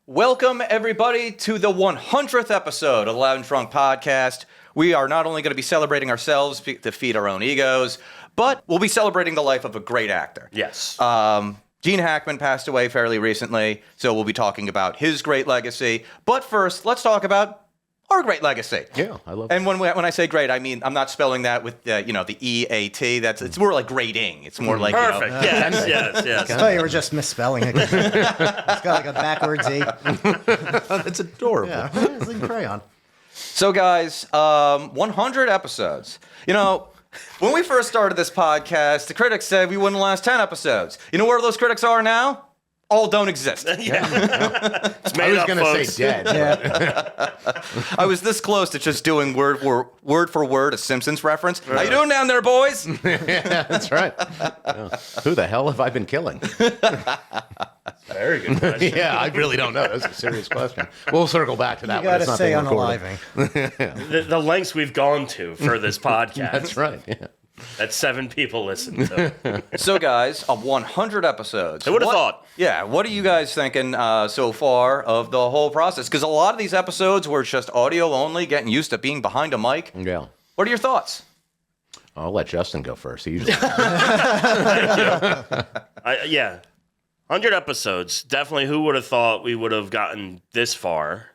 Welcome, everybody, to the 100th episode of the Loud and Drunk podcast. We are not only going to be celebrating ourselves to feed our own egos, but we'll be celebrating the life of a great actor. Yes. Gene Hackman passed away fairly recently, so we'll be talking about his great legacy. But first, let's talk about our great legacy. Yeah, I love And when I say great, I mean, I'm not spelling that with, the E-A-T. It's more like grading. It's more like, Perfect. Yes. I thought you were just misspelling it. It's got like a backwards E. That's adorable. Yeah, it's like a crayon. So, guys, 100 episodes. When we first started this podcast, the critics said we wouldn't last 10 episodes. You know where those critics are now? All don't exist. It's I made was up, going to folks. say dead. Yeah. I was this close to just doing word for word a Simpsons reference. How you doing down there, boys? Yeah, that's right. Yeah. Who the hell have I been killing? Very good question. Yeah, I really don't know. That's a serious question. We'll circle back to that You one. got It's to not say being recorded. unaliving. The lengths we've gone to for this podcast. That's right. Yeah. That 7 people listen to. So, guys, 100 episodes. Who would have thought? Yeah, what are you guys thinking so far of the whole process? Because a lot of these episodes were just audio only, getting used to being behind a mic. Yeah. What are your thoughts? I'll let Justin go first. He usually. Yeah. 100 episodes. Definitely who would have thought we would have gotten this far.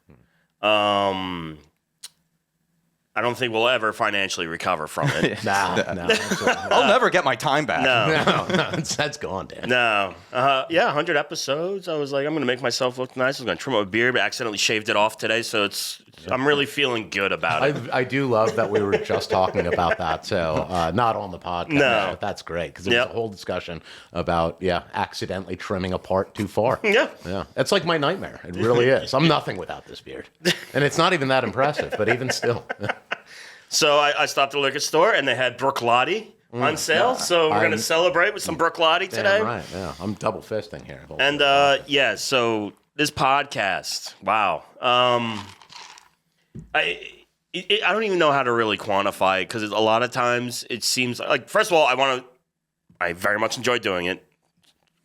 I don't think we'll ever financially recover from it. No, absolutely. I'll never get my time back. No. That's gone, Dan. No. 100 episodes. I was like, I'm going to make myself look nice. I was going to trim my beard, but accidentally shaved it off today. So I'm really feeling good about it. I do love that we were just talking about that, so not on the podcast. No. But that's great, because there's a whole discussion about, accidentally trimming a part too far. Yeah. Yeah. It's like my nightmare. It really is. I'm nothing without this beard. And it's not even that impressive, but even still. So I stopped at the liquor store, and they had Brooklotti on sale. So we're going to celebrate with some Brooklotti today. Damn right, yeah. I'm double fisting here. And, so this podcast, wow. I don't even know how to really quantify it, because a lot of times it seems like, first of all, I very much enjoy doing it.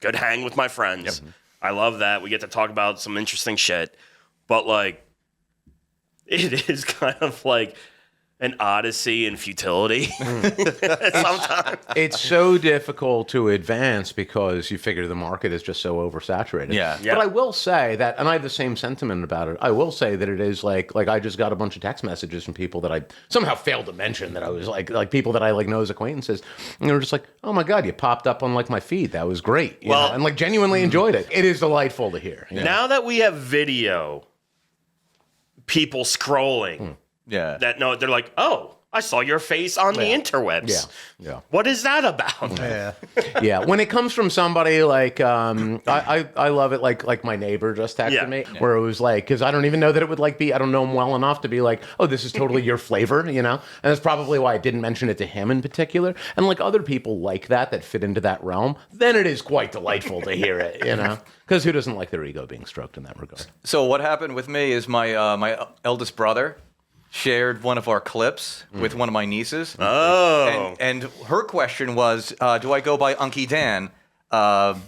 Good hang with my friends. Yep. I love that. We get to talk about some interesting shit. But, it is kind of like an odyssey in futility sometimes. It's so difficult to advance because you figure the market is just so oversaturated. Yeah. But I will say that, and I have the same sentiment about it, I will say that it is like I just got a bunch of text messages from people that I somehow failed to mention that I was like people that I know as acquaintances, and they were just like, oh my God, you popped up on my feed. That was great. You know? And genuinely enjoyed it. It is delightful to hear. Now that we have video, people scrolling, they're like, oh, I saw your face on the interwebs. Yeah. What is that about? Yeah. Yeah. When it comes from somebody I love it like my neighbor just texted me, where it was like, because I don't even know that it would be, I don't know him well enough to be like, oh, this is totally your flavor, And that's probably why I didn't mention it to him in particular. And other people like that fit into that realm, then it is quite delightful to hear it, Because who doesn't like their ego being stroked in that regard? So what happened with me is my eldest brother shared one of our clips with one of my nieces. Oh. And her question was, do I go by Unky Dan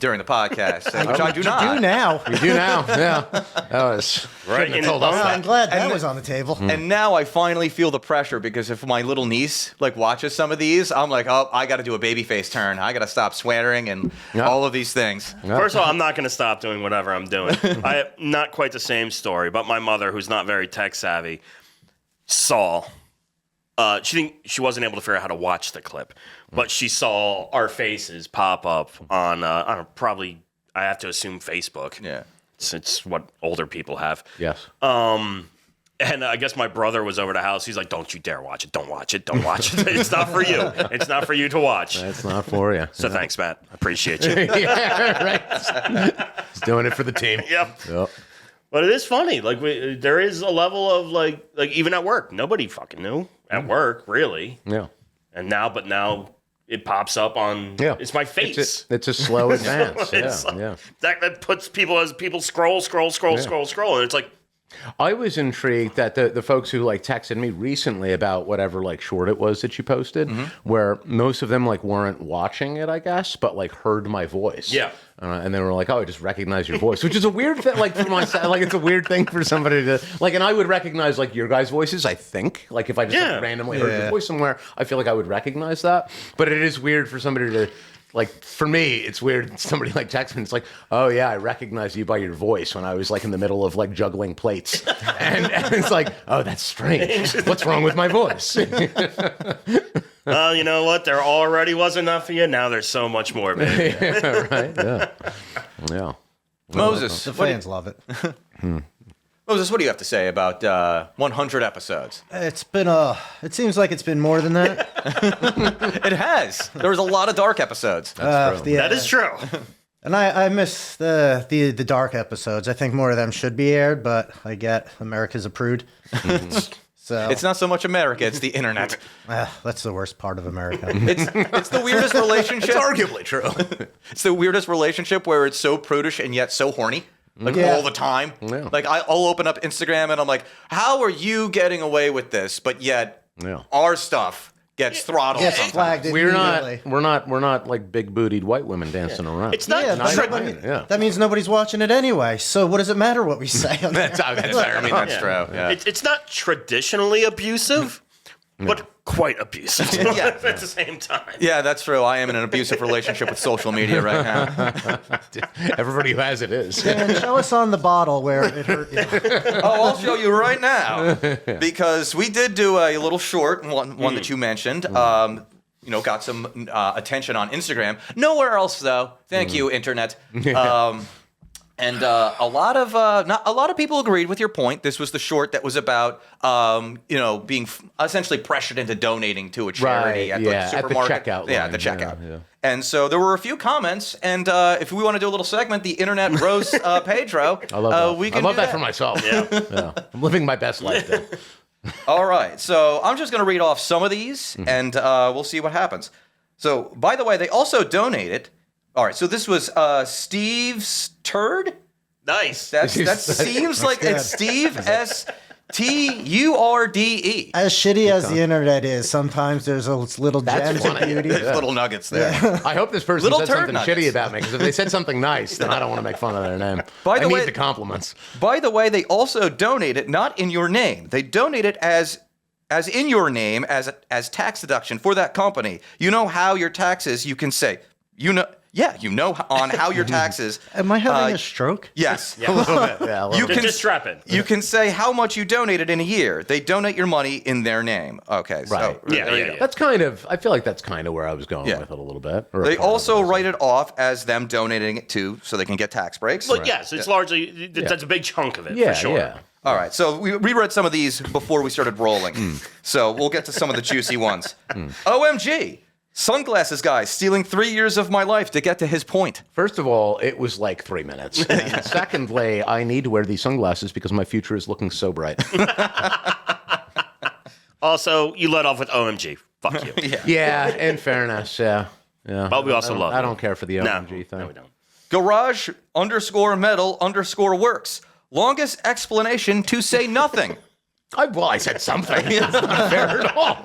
during the podcast? Which I do not. You do now. We do now, yeah. That was Right in told us it. that. I'm glad that was on the table. And now I finally feel the pressure, because if my little niece watches some of these, I'm like, oh, I got to do a babyface turn. I got to stop swearing and all of these things. First of all, I'm not going to stop doing whatever I'm doing. I have not quite the same story, but my mother, who's not very tech savvy, saw. She wasn't able to figure out how to watch the clip, but she saw our faces pop up on probably, I have to assume, Facebook. Yeah. It's what older people have. Yes. And I guess my brother was over the house. He's like, don't you dare watch it. Don't watch it. Don't watch it. It's not for you. It's not for you to watch. That's not for you. So thanks, Matt. I appreciate you. Yeah, right. He's doing it for the team. Yep. Yep. But it is funny. There is a level of like even at work, nobody fucking knew at work, really. Yeah. And now it pops up on. Yeah. It's my face. It's a slow advance. It's yeah. that puts people, as people scroll, and it's like, I was intrigued that the folks who like texted me recently about whatever like short it was that you posted, where most of them like weren't watching it, I guess, but like heard my voice. Yeah. And they were like, "Oh, I just recognize your voice," which is a weird thing. Like for myself, like it's a weird thing for somebody to like. And I would recognize like your guys' voices. I think like if I just like, randomly heard your voice somewhere, I feel like I would recognize that. But it is weird for somebody to. Like, for me, it's weird. Somebody, like, texts me, it's like, oh, yeah, I recognize you by your voice when I was, like, in the middle of, like, juggling plates. and it's like, oh, that's strange. What's wrong with my voice? You know what? There already was enough of you. Now there's so much more, baby. Yeah, right? Yeah. Moses, The fans love it. Moses, what do you have to say about 100 episodes? It's been it seems like it's been more than that. It has. There was a lot of dark episodes. That is true. And I miss the dark episodes. I think more of them should be aired, but I get America's a prude. So It's not so much America, it's the internet. that's the worst part of America. It's the weirdest relationship. It's arguably true. It's the weirdest relationship where it's so prudish and yet so horny. Like all the time. Yeah. Like I'll open up Instagram and I'm like, how are you getting away with this? But yet our stuff gets throttled. Gets sometimes. flagged We're immediately. not like big bootied white women dancing around. It's not. That means nobody's watching it anyway. So what does it matter what we say? On That's fair. I mean, that's true. Yeah. It's not traditionally abusive, but quite abusive at the same time. Yeah, that's true. I am in an abusive relationship with social media right now. Everybody who has it is. Dan, show us on the bottle where it hurt you. Oh, I'll show you right now. Because we did do a little short, one that you mentioned. Got some attention on Instagram. Nowhere else, though. Thank you, Internet. And a lot of people agreed with your point. This was the short that was about, being essentially pressured into donating to a charity at the supermarket. At the checkout line. Yeah, at the checkout. Yeah. And so there were a few comments. And if we want to do a little segment, the Internet roast Pedro, I love that. we can I love do that for myself. Yeah. I'm living my best life then. All right. So I'm just going to read off some of these, and we'll see what happens. So, by the way, they also donated. All right. So this was Steve's Turd. Nice. That seems like good. it's Steve STURDE. As shitty as the internet is, sometimes there's those little gems of beauty. There's little nuggets there. I hope this person Little said turd something nuggets. shitty about me, because if they said something nice, then I don't want to make fun of their name. By the I way- need the compliments. By the way, they also donated not in your name. They donated as in your name as tax deduction for that company. You know how your taxes, you can say, on how your taxes. Am I having a stroke? Yes. A little bit. Yeah, a little You bit. can Just strap in. You can say how much you donated in a year. They donate your money in their name. Okay, so Right. there you go. That's kind of, I feel like that's kind of where I was going with it a little bit. Or a They part of also it. write it off as them donating it too, so they can get tax breaks. But yes, it's largely that's a big chunk of it Yeah, for sure. yeah. All right, so we reread some of these before we started rolling. So we'll get to some of the juicy ones. OMG, sunglasses guy stealing 3 years of my life to get to his point. First of all, it was like 3 minutes. And secondly, I need to wear these sunglasses because my future is looking so bright. Also, you let off with OMG. Fuck you. Yeah, in fairness, yeah. But we also love I you. don't care for the OMG thing. No, we don't. Garage_metal_works. Longest explanation to say nothing. I said something. That's not fair at all.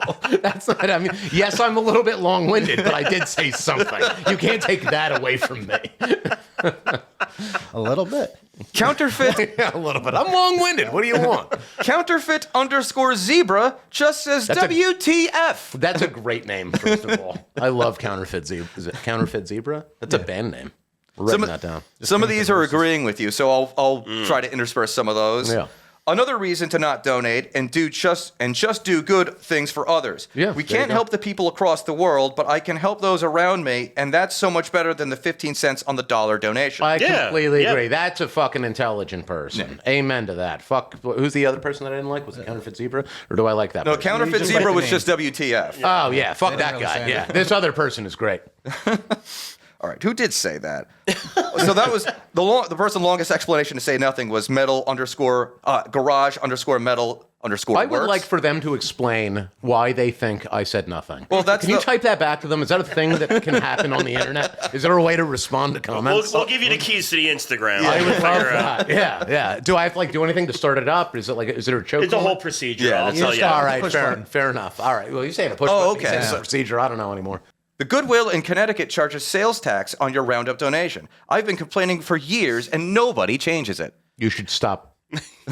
That's not, I mean, yes, I'm a little bit long-winded, but I did say something. You can't take that away from me. A little bit. Counterfeit Yeah, a little bit. I'm long-winded. What do you want? counterfeit_zebra just says WTF. That's a great name, first of all. I love Counterfeit Zebra. Is it Counterfeit Zebra? That's a band name. We're writing that down. Some of these are agreeing with you, so I'll try to intersperse some of those. Yeah. Another reason to not donate and just do good things for others. Yeah, we there you can't go. help the people across the world, but I can help those around me, and that's so much better than the 15 cents on the dollar donation. I Yeah, completely yeah. agree. That's a fucking intelligent person. Amen to that. Fuck. Who's the other person that I didn't like? Was it Counterfeit Zebra? Or do I like that No, person? counterfeit just zebra write the was name. just WTF. Oh, yeah. Fuck that really guy. say Yeah. it. This other person is great. All right, who did say that? So that was the person longest explanation to say nothing was garage_metal _works. I would like for them to explain why they think I said nothing. Well, that's Can you type that back to them? Is that a thing that can happen on the internet? Is there a way to respond to comments? We'll give you the keys to the Instagram. I would love that. Yeah. Do I have to do anything to start it up? Is there a choke? It's a whole procedure. Yeah, I'll tell you. All right, fair enough. All right. Well, you're saying a push button. okay. You're saying a procedure. I don't know anymore. The Goodwill in Connecticut charges sales tax on your Roundup donation. I've been complaining for years, and nobody changes it. You should stop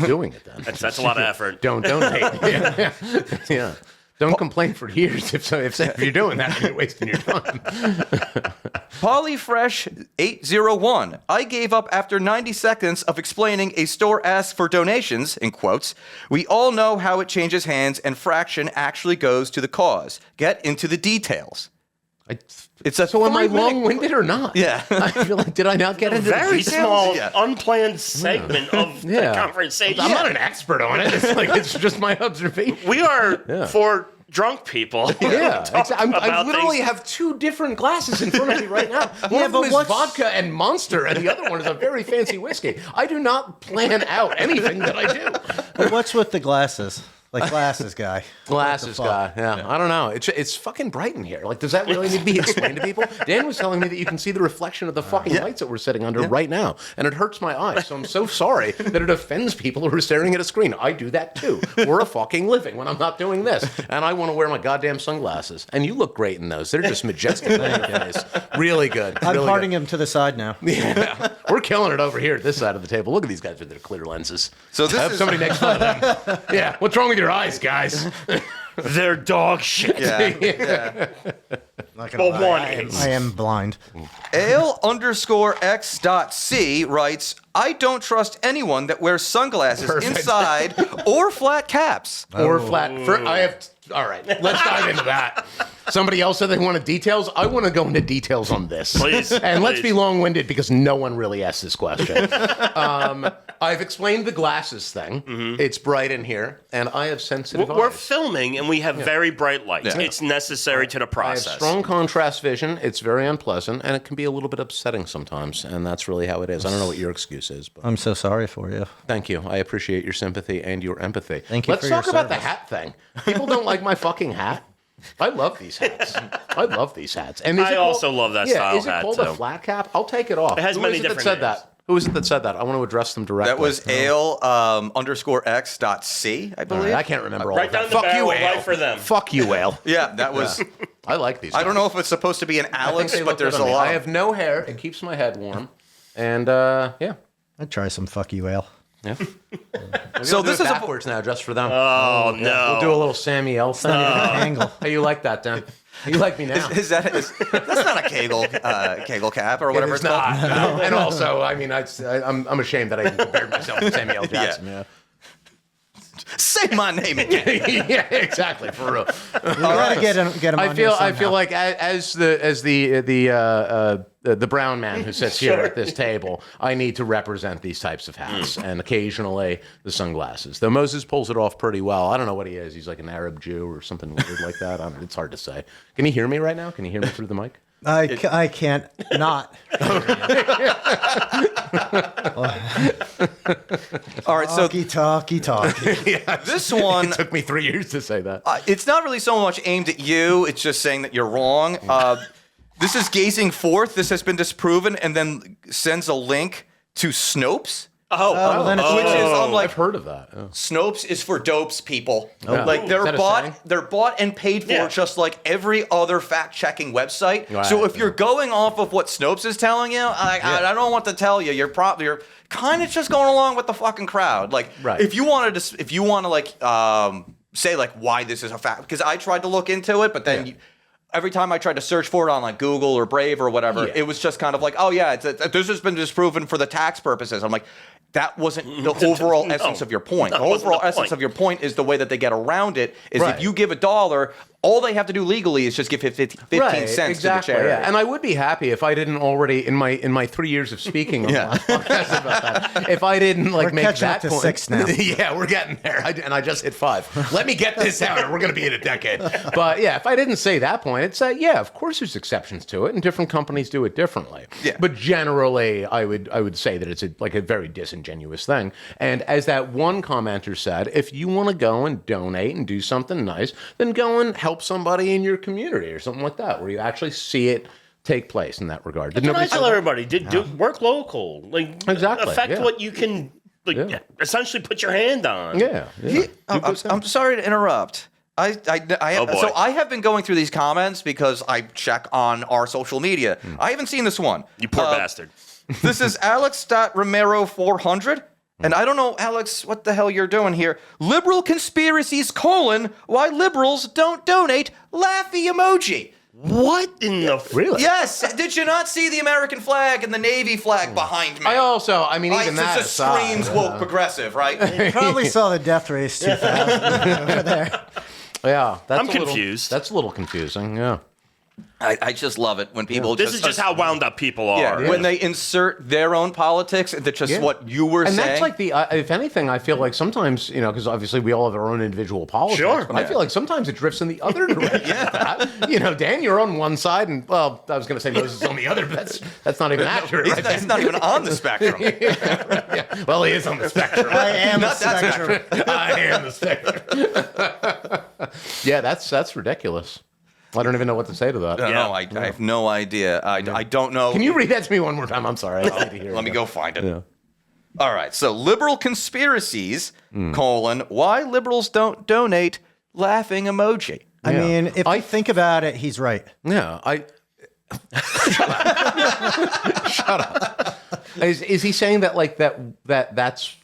doing it then. That's a lot of effort. Don't donate. Yeah. Don't complain for years if you're doing that, you're wasting your time. Polyfresh 801. I gave up after 90 seconds of explaining a store asks for donations, in quotes. We all know how it changes hands and fraction actually goes to the cause. Get into the details. It's a So am I 3 minute long-winded or not? Yeah. I feel like, did I not get into Very the details? small, Yeah. unplanned segment of the conversation. I'm not an expert on it. It's just my observation. We are for drunk people. Yeah, Talk I about literally things. have 2 different glasses in front of me right now. One of them is vodka and Monster, and the other one is a very fancy whiskey. I do not plan out anything that I do. But what's with the glasses? Like glasses guy. Glasses guy, yeah. I don't know. It's fucking bright in here. Like, does that really need to be explained to people? Dan was telling me that you can see the reflection of the fucking lights that we're sitting under right now, and it hurts my eyes. So I'm so sorry that it offends people who are staring at a screen. I do that too for a fucking living when I'm not doing this, and I want to wear my goddamn sunglasses. And you look great in those. They're just majestic. Guys. Really good. I'm really parting good. him to the side now. Yeah, we're killing it over here at this side of the table. Look at these guys with their clear lenses. So this I hope is somebody makes fun of them. Yeah, what's wrong with your eyes, guys? They're dog shit. Yeah. Not gonna Well, lie, one I am- is. I am blind. Ale_x.c writes, I don't trust anyone that wears sunglasses inside or flat caps. Or flat. All right, let's dive into that. Somebody else said they wanted details. I want to go into details on this. Please. And let's be please. long-winded because no one really asked this question. I've explained the glasses thing. It's bright in here, and I have sensitive We're eyes. filming and we have very bright lights. Yeah. It's necessary to the I have process. strong contrast vision. It's very unpleasant, and it can be a little bit upsetting sometimes, and that's really how it is. I don't know what your excuse is, but I'm so sorry for you. thank you. I appreciate your sympathy and your empathy. Thank you Let's for your talk about the service. hat thing. People don't like my fucking hat. I love these hats. I love these hats. And is I it called- also love that style Is it hat, called too. a flat cap? I'll take it off. It has Who many is it different that said names. that? Who is it that said that? I want to address them directly. That was ale_x.c, I believe. I can't remember all Right of that. down the Fuck barrel, you, Ale. right for them. Fuck you, Ale. Yeah, that was. I like these. I don't know if it's supposed to be an I think Alex, they but look there's good a on me. lot. I have no hair. It keeps my head warm. And, yeah. I'd try some fuck you ale. Yeah. So this is a backwards now, just for them. Oh, no. We'll do a little Samuel thing. Angle. How you like that, Dan? How you like me now? That's not a Kegel cap or whatever It's it's called. not. No. And also, I mean, I'm ashamed that I even compared myself to Samuel Jackson. Yeah. Say my name again. Yeah, exactly, for real. You gotta get him on I here feel somehow. like as the brown man who sits here at this table, I need to represent these types of hats and occasionally the sunglasses. Though Moses pulls it off pretty well. I don't know what he is. He's like an Arab Jew or something weird like that. It's hard to say. Can you hear me right now? Can you hear me through the mic? I can't not. All right, so Talky. this one, It took me 3 years to say that. it's not really so much aimed at you. It's just saying that you're wrong. This is gazing forth. This has been disproven, and then sends a link to Snopes. Then it's Which is, I'm like, I've heard of that. Oh. Snopes is for dopes, people. Yeah. Like Is that a saying? they're bought and paid for Yeah. just like every other fact-checking website. Right. So if you're going off of what Snopes is telling you, I don't want to tell you. You're kind of just going along with the fucking crowd. Like Right. if you want to like say like why this is a fact, because I tried to look into it, but then every time I tried to search for it on like Google or Brave or whatever, it was just kind of like, oh yeah, this has been disproven for the tax purposes. I'm like, that wasn't the overall essence of your point. That The wasn't overall the essence point. of your point is the way that they get around it is Right. if you give $1, all they have to do legally is just give 15 cents to the charity. Yeah. And I would be happy if I didn't already in my 3 years of speaking on the last podcast about that. If I didn't like make that to point. 6 now. Yeah, we're getting there. And I just hit 5. Let me get this out, or we're going to be in a decade. But yeah, if I didn't say that point, it's yeah, of course there's exceptions to it, and different companies do it differently. Yeah. But generally, I would say that it's a very disingenuous thing. And as that one commenter said, if you want to go and donate and do something nice, then go and help somebody in your community or something like that, where you actually see it take place in that regard. That's what I tell everybody. Work local. Like, affect what you can, essentially put your hand on. I'm sorry to interrupt. So I have been going through these comments because I check on our social media. I haven't seen this one. You poor bastard. This is Alex.Romero400. And I don't know, Alex, what the hell you're doing here. Liberal conspiracies, why liberals don't donate, laughy emoji. What in the... Really? Yes. Did you not see the American flag and the Navy flag behind me? Even that screams woke progressive, right? You probably saw the Death Race 2000 over there. Yeah. I'm confused. That's a little confusing, yeah. I just love it when people This is just how wound up people are. When they insert their own politics into just what you were saying. And that's like if anything, I feel like sometimes, because obviously we all have our own individual politics. Sure. But I feel like sometimes it drifts in the other direction. Dan, you're on one side, and, well, I was going to say Moses is on the other, but that's not even accurate. He's not even on the spectrum. Well, he is on the spectrum. I am the spectrum. I am the spectrum. Yeah, that's ridiculous. I don't even know what to say to that. No, I have no idea. I don't know. Can you read that to me one more time? I'm sorry. I need to hear Let me go find it. Yeah. All right. So liberal conspiracies, why liberals don't donate, laughing emoji. I mean, if I think about it, he's right. Yeah. Shut up. Is he saying that that's...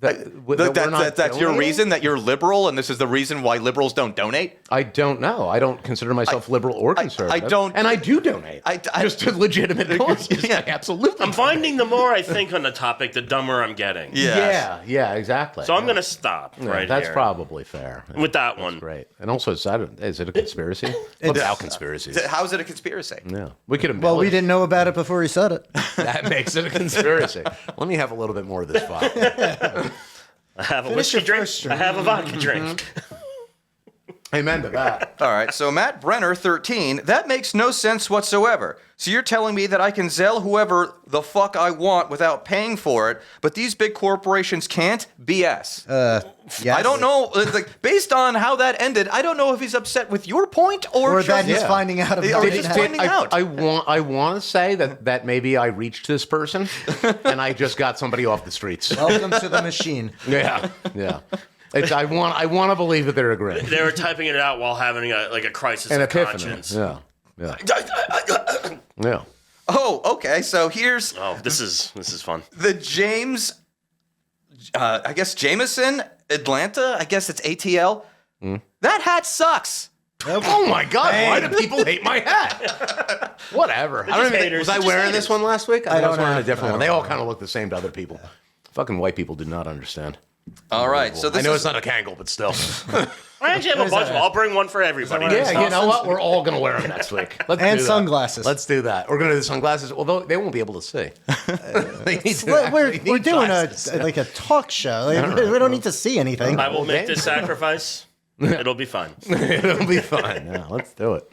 That's your reason that you're liberal, and this is the reason why liberals don't donate? I don't know. I don't consider myself liberal or conservative. I don't, and I do donate. Just to legitimate causes. Yeah, absolutely. I'm finding the more I think on the topic, the dumber I'm getting. Yes. Yeah, exactly. So I'm going to stop right That's here. probably fair. With that one. Great. And also, is it a conspiracy? What about conspiracies? How is it a conspiracy? Yeah. We could Well, we didn't know about it before he said it. That makes it a conspiracy. Let me have a little bit more of this file. I have a whiskey drink. I have a vodka drink. Amen to that. All right, so Matt Brenner, 13, that makes no sense whatsoever. So you're telling me that I can Zelle whoever the fuck I want without paying for it, but these big corporations can't? BS. Yes. I don't know, based on how that ended, I don't know if he's upset with your point or that he's finding out about it. I want to say that maybe I reached this person and I just got somebody off the streets. Welcome to the machine. Yeah. I want to believe that they're agreeing. They were typing it out while having a crisis of conscience. Yeah. Oh, okay. So here's. Oh, this is fun. The James, I guess Jameson, Atlanta. I guess it's ATL. That hat sucks. Oh my God! Why do people hate my hat? Whatever. I don't even. Was I wearing this one last week? I was wearing a different one. They all kind of look the same to other people. Fucking white people do not understand. All right, so I know it's not a Kangol, but still. I actually have a bunch of them. I'll bring one for everybody. Yeah, you know what? We're all going to wear them next week. And sunglasses. Let's do that. We're going to do sunglasses, although they won't be able to see. We're doing a talk show. We don't need to see anything. I will make this sacrifice. It'll be fine. It'll be fine. Yeah, let's do it.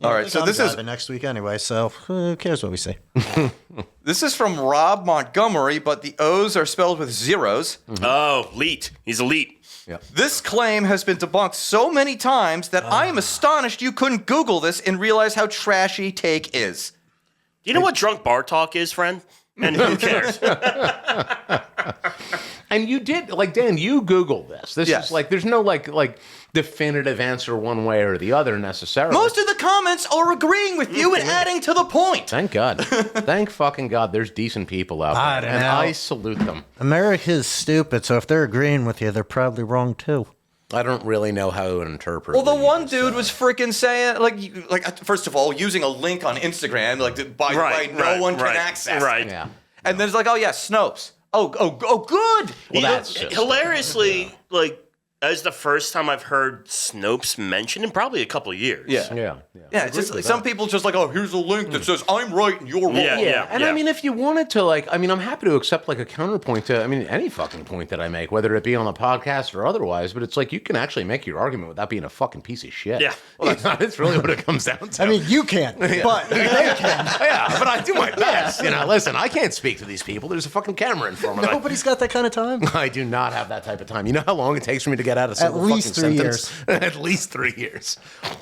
All right, so this is next week anyway, so who cares what we say? This is from Rob Montgomery, but the O's are spelled with zeros. Oh, elite. He's elite. Yeah. This claim has been debunked so many times that I am astonished you couldn't Google this and realize how trashy take is. Do you know what drunk bar talk is, friend? And who cares? And you did, Dan, you Googled this. This is there's no definitive answer one way or the other necessarily. Most of the comments are agreeing with you and adding to the point. Thank God. Thank fucking God there's decent people out there. And I salute them. America's stupid, so if they're agreeing with you, they're probably wrong too. I don't really know how to interpret. Well, the one dude was freaking saying, first of all, using a link on Instagram, by the way, no one can access. Right. Yeah. And there's Snopes. Oh, good. Well, that's just hilariously, That is the first time I've heard Snopes mentioned in probably a couple of years. Yeah, it's just some people just like, oh, here's a link that says I'm right and you're wrong. And I mean, if you wanted to, like, I mean, I'm happy to accept like a counterpoint to, I mean, any fucking point that I make, whether it be on a podcast or otherwise. But it's like you can actually make your argument without being a fucking piece of shit. Yeah, well, that's really what it comes down to. I mean, you can't, but they can. Yeah, but I do my best. You know, listen, I can't speak to these people. There's a fucking camera in front of me. Nobody's got that kind of time. I do not have that type of time. You know how long it takes for me to get out of single At least fucking 3 sentence? years. At least 3 years.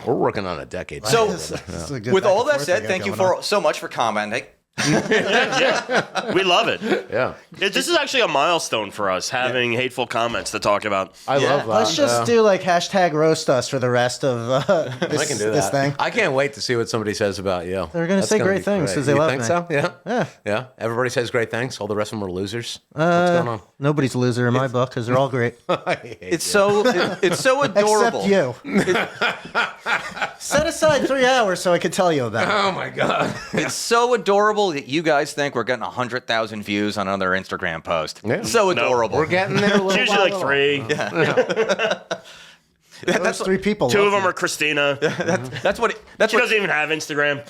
We're working on a decade. So, With with all that said, thank you so much for commenting. We love it. Yeah. This is actually a milestone for us, having hateful comments to talk about. I love that. Let's just do like hashtag roast us for the rest of I can do this that. thing. I can't wait to see what somebody says about you. They're gonna That's say gonna great be things great. 'cause they You love think me. so? Yeah. Yeah. Yeah. Everybody says great things. All the rest of them are losers. What's going on? Nobody's a loser in my book because they're all great. It's so adorable. Except you. Set aside 3 hours so I could tell you about it. Oh my god. It's so adorable that you guys think we're getting 100,000 views on another Instagram post. Yeah. So adorable. We're getting there. A little It's usually while. like 3. Those 3 people. 2 love of them you. are Christina. That's what She doesn't even have Instagram.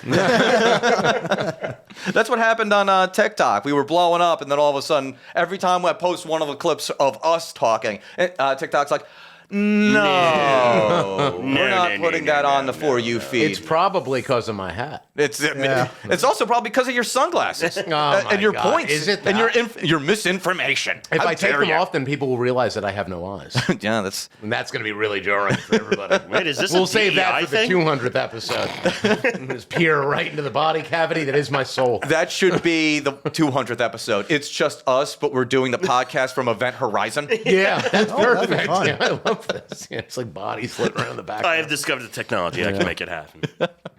that's what happened on TikTok. We were blowing up, and then all of a sudden, every time I post one of the clips of us talking, TikTok's like, no, we're not putting that on the For You feed. It's probably because of my hat. It's also probably because of your sunglasses my and your God. points Is it and that? your misinformation. If How I take dare them you. off, then people will realize that I have no eyes. Yeah, that's And that's going to be really jarring for everybody. Wait, is this We'll a save that DEI for the thing? 200th episode. Just peer right into the body cavity that is my soul. that should be the 200th episode. It's just us, but we're doing the podcast from Event Horizon. Yeah, that's that'd be perfect. fun. Yeah, I love this. Yeah, it's like bodies floating around the back. I have discovered the technology that can make it happen.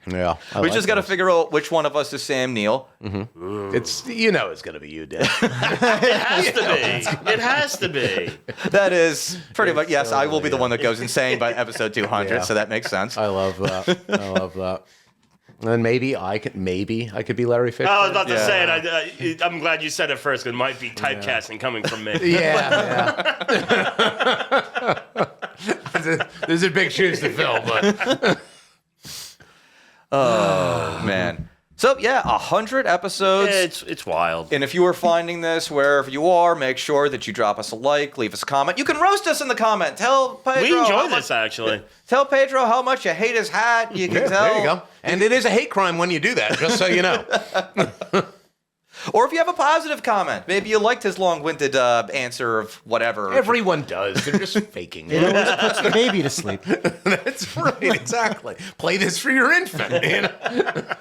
Yeah, We just got to figure out which one of us is Sam Neill. It's it's going to be you, Dad. It has to be. It has to be. That is pretty much, yes, I will be the one that goes insane by episode 200, Yeah. so that makes sense. I love that. I love that. And maybe I could be Larry Fishburne. I was about to Yeah. say it. I'm glad you said it first, because it might be typecasting coming from me. Yeah. There's a big shoes to fill, but Oh, man. So, yeah, 100 episodes. It's wild. And if you are finding this wherever you are, make sure that you drop us a like, leave us a comment. You can roast us in the comment. Tell Pedro. We enjoy how this, much- actually. Tell Pedro how much you hate his hat. You can tell. there you go. And it is a hate crime when you do that, just so you know. Or if you have a positive comment, maybe you liked his long-winded answer of whatever. Everyone does. They're just faking It it. always puts the baby to sleep. That's right, exactly. Play this for your infant. You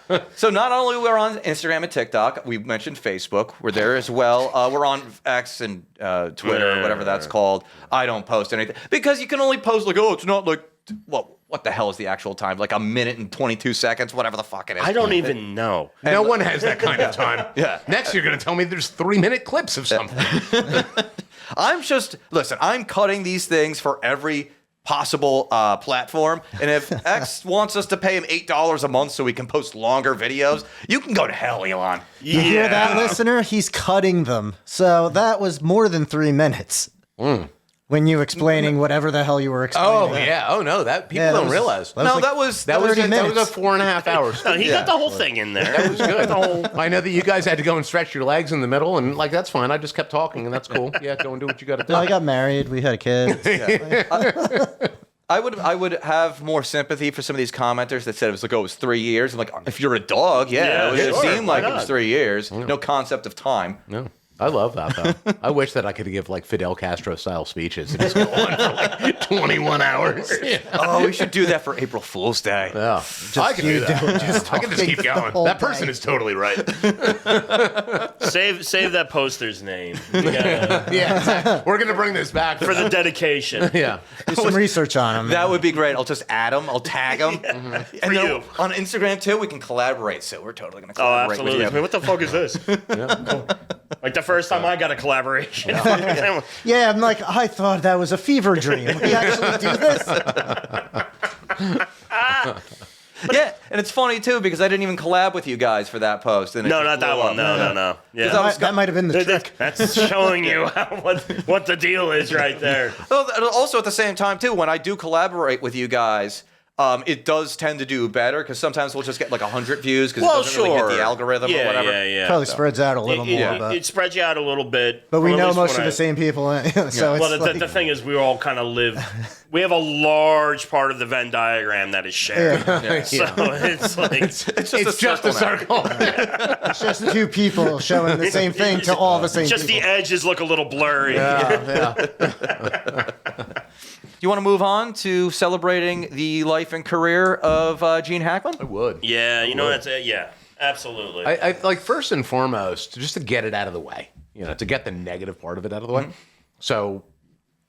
know? So not only we're on Instagram and TikTok, we mentioned Facebook. We're there as well. We're on X and Twitter, or whatever that's called. I don't post anything because you can only post like, oh, it's not like, well, what the hell is the actual time? Like 1 minute and 22 seconds, whatever the fuck it is. I don't even know. No one has that kind of time. Yeah. Next, you're going to tell me there's 3-minute clips of something. I'm cutting these things for every possible platform. And if X wants us to pay him $8 a month so we can post longer videos, you can go to hell, Elon. You hear that, listener? He's cutting them. So that was more than 3 minutes. When you explaining whatever the hell you were explaining. Oh, yeah. Oh, no. That people Yeah, that don't was- realize. that was That like was 30 That was a minutes. 4.5 hours. No, he got the whole thing in there. That was good. I know that you guys had to go and stretch your legs in the middle, and like that's fine. I just kept talking, and that's cool. Yeah, go and do what you got to do. I got married. We had a kid. I would have more sympathy for some of these commenters that said it was like, oh, it was 3 years. I'm like, if you're a dog, Yeah, it sure, seemed why like it not? was 3 years. No concept of time. No, I love that though. I wish that I could give like Fidel Castro style speeches and just go on for like 21 hours. Yeah. Oh, we should do that for April Fool's Day. Yeah. I can do that. I can just keep going. whole That person day. is totally right. Save that poster's name. We gotta- Yeah, exactly. We're gonna bring this back for the dedication. Yeah. Do some research on him. That would be great. I'll just add them. I'll tag them. And For then you. on Instagram, too, we can collaborate. So we're totally going to Oh, collaborate absolutely. I with mean, you. what the fuck is this? Like the first time I got a collaboration. Yeah, I'm like, I thought that was a fever dream. We actually do this? Yeah, and it's funny too because I didn't even collab with you guys for that post. And No, not that one. No. Yeah. That might have been the trick. That's showing you what the deal is right there. Well, also at the same time too, when I do collaborate with you guys, it does tend to do better because sometimes we'll just get like 100 views because it doesn't really hit the algorithm or whatever. Yeah. Probably spreads out a little more. But It spreads you out a little bit. we or at know least most when of the same people. So Well, it's the thing is, we all kind of live. We have a large part of the Venn diagram that is shared. So it's like It's just a circle. it's just two people showing the same thing to all the same just people. the edges look a little blurry. You want to move on to celebrating the life and career of Gene Hackman? I would. Yeah, you know that's it. Yeah, absolutely. I like first and foremost, just to get it out of the way, to get the negative part of it out of the way. So,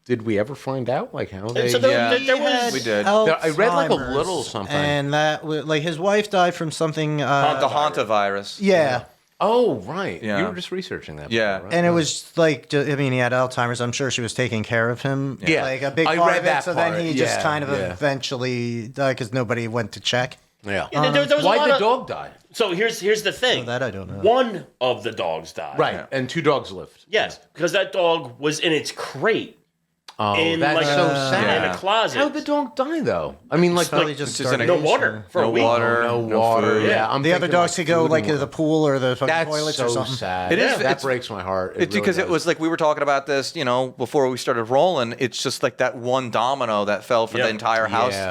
did we ever find out like how they? So there was. We did. I read like a Alzheimer's, little something. and that like his wife died from something. The hantavirus. Yeah. Oh right, Yeah. you were just researching that. Yeah. before, right? And it was like, I mean, he had Alzheimer's. I'm sure she was taking care of him. Yeah. Like a big I part read of it. that So part. then he just Yeah, kind of yeah. eventually died because nobody went to check. yeah. There was a Why'd lot the of- dog die? So here's the thing. That I don't know. One of the dogs died. Right, and 2 dogs lived. Yes, because that dog was in its crate Oh, in that's like so in sad. a closet. How'd the dog die though? I mean, like, Probably just just in a- no starvation. water for a week. no water. food. Yeah, I'm The other thinking, dogs like, could go food like and to the water. pool or the fucking That's toilets so or something. sad. It is- That it's- breaks my heart. It's because it was like we were talking about this, before we started rolling. It's just like that one domino that fell for Yep. the entire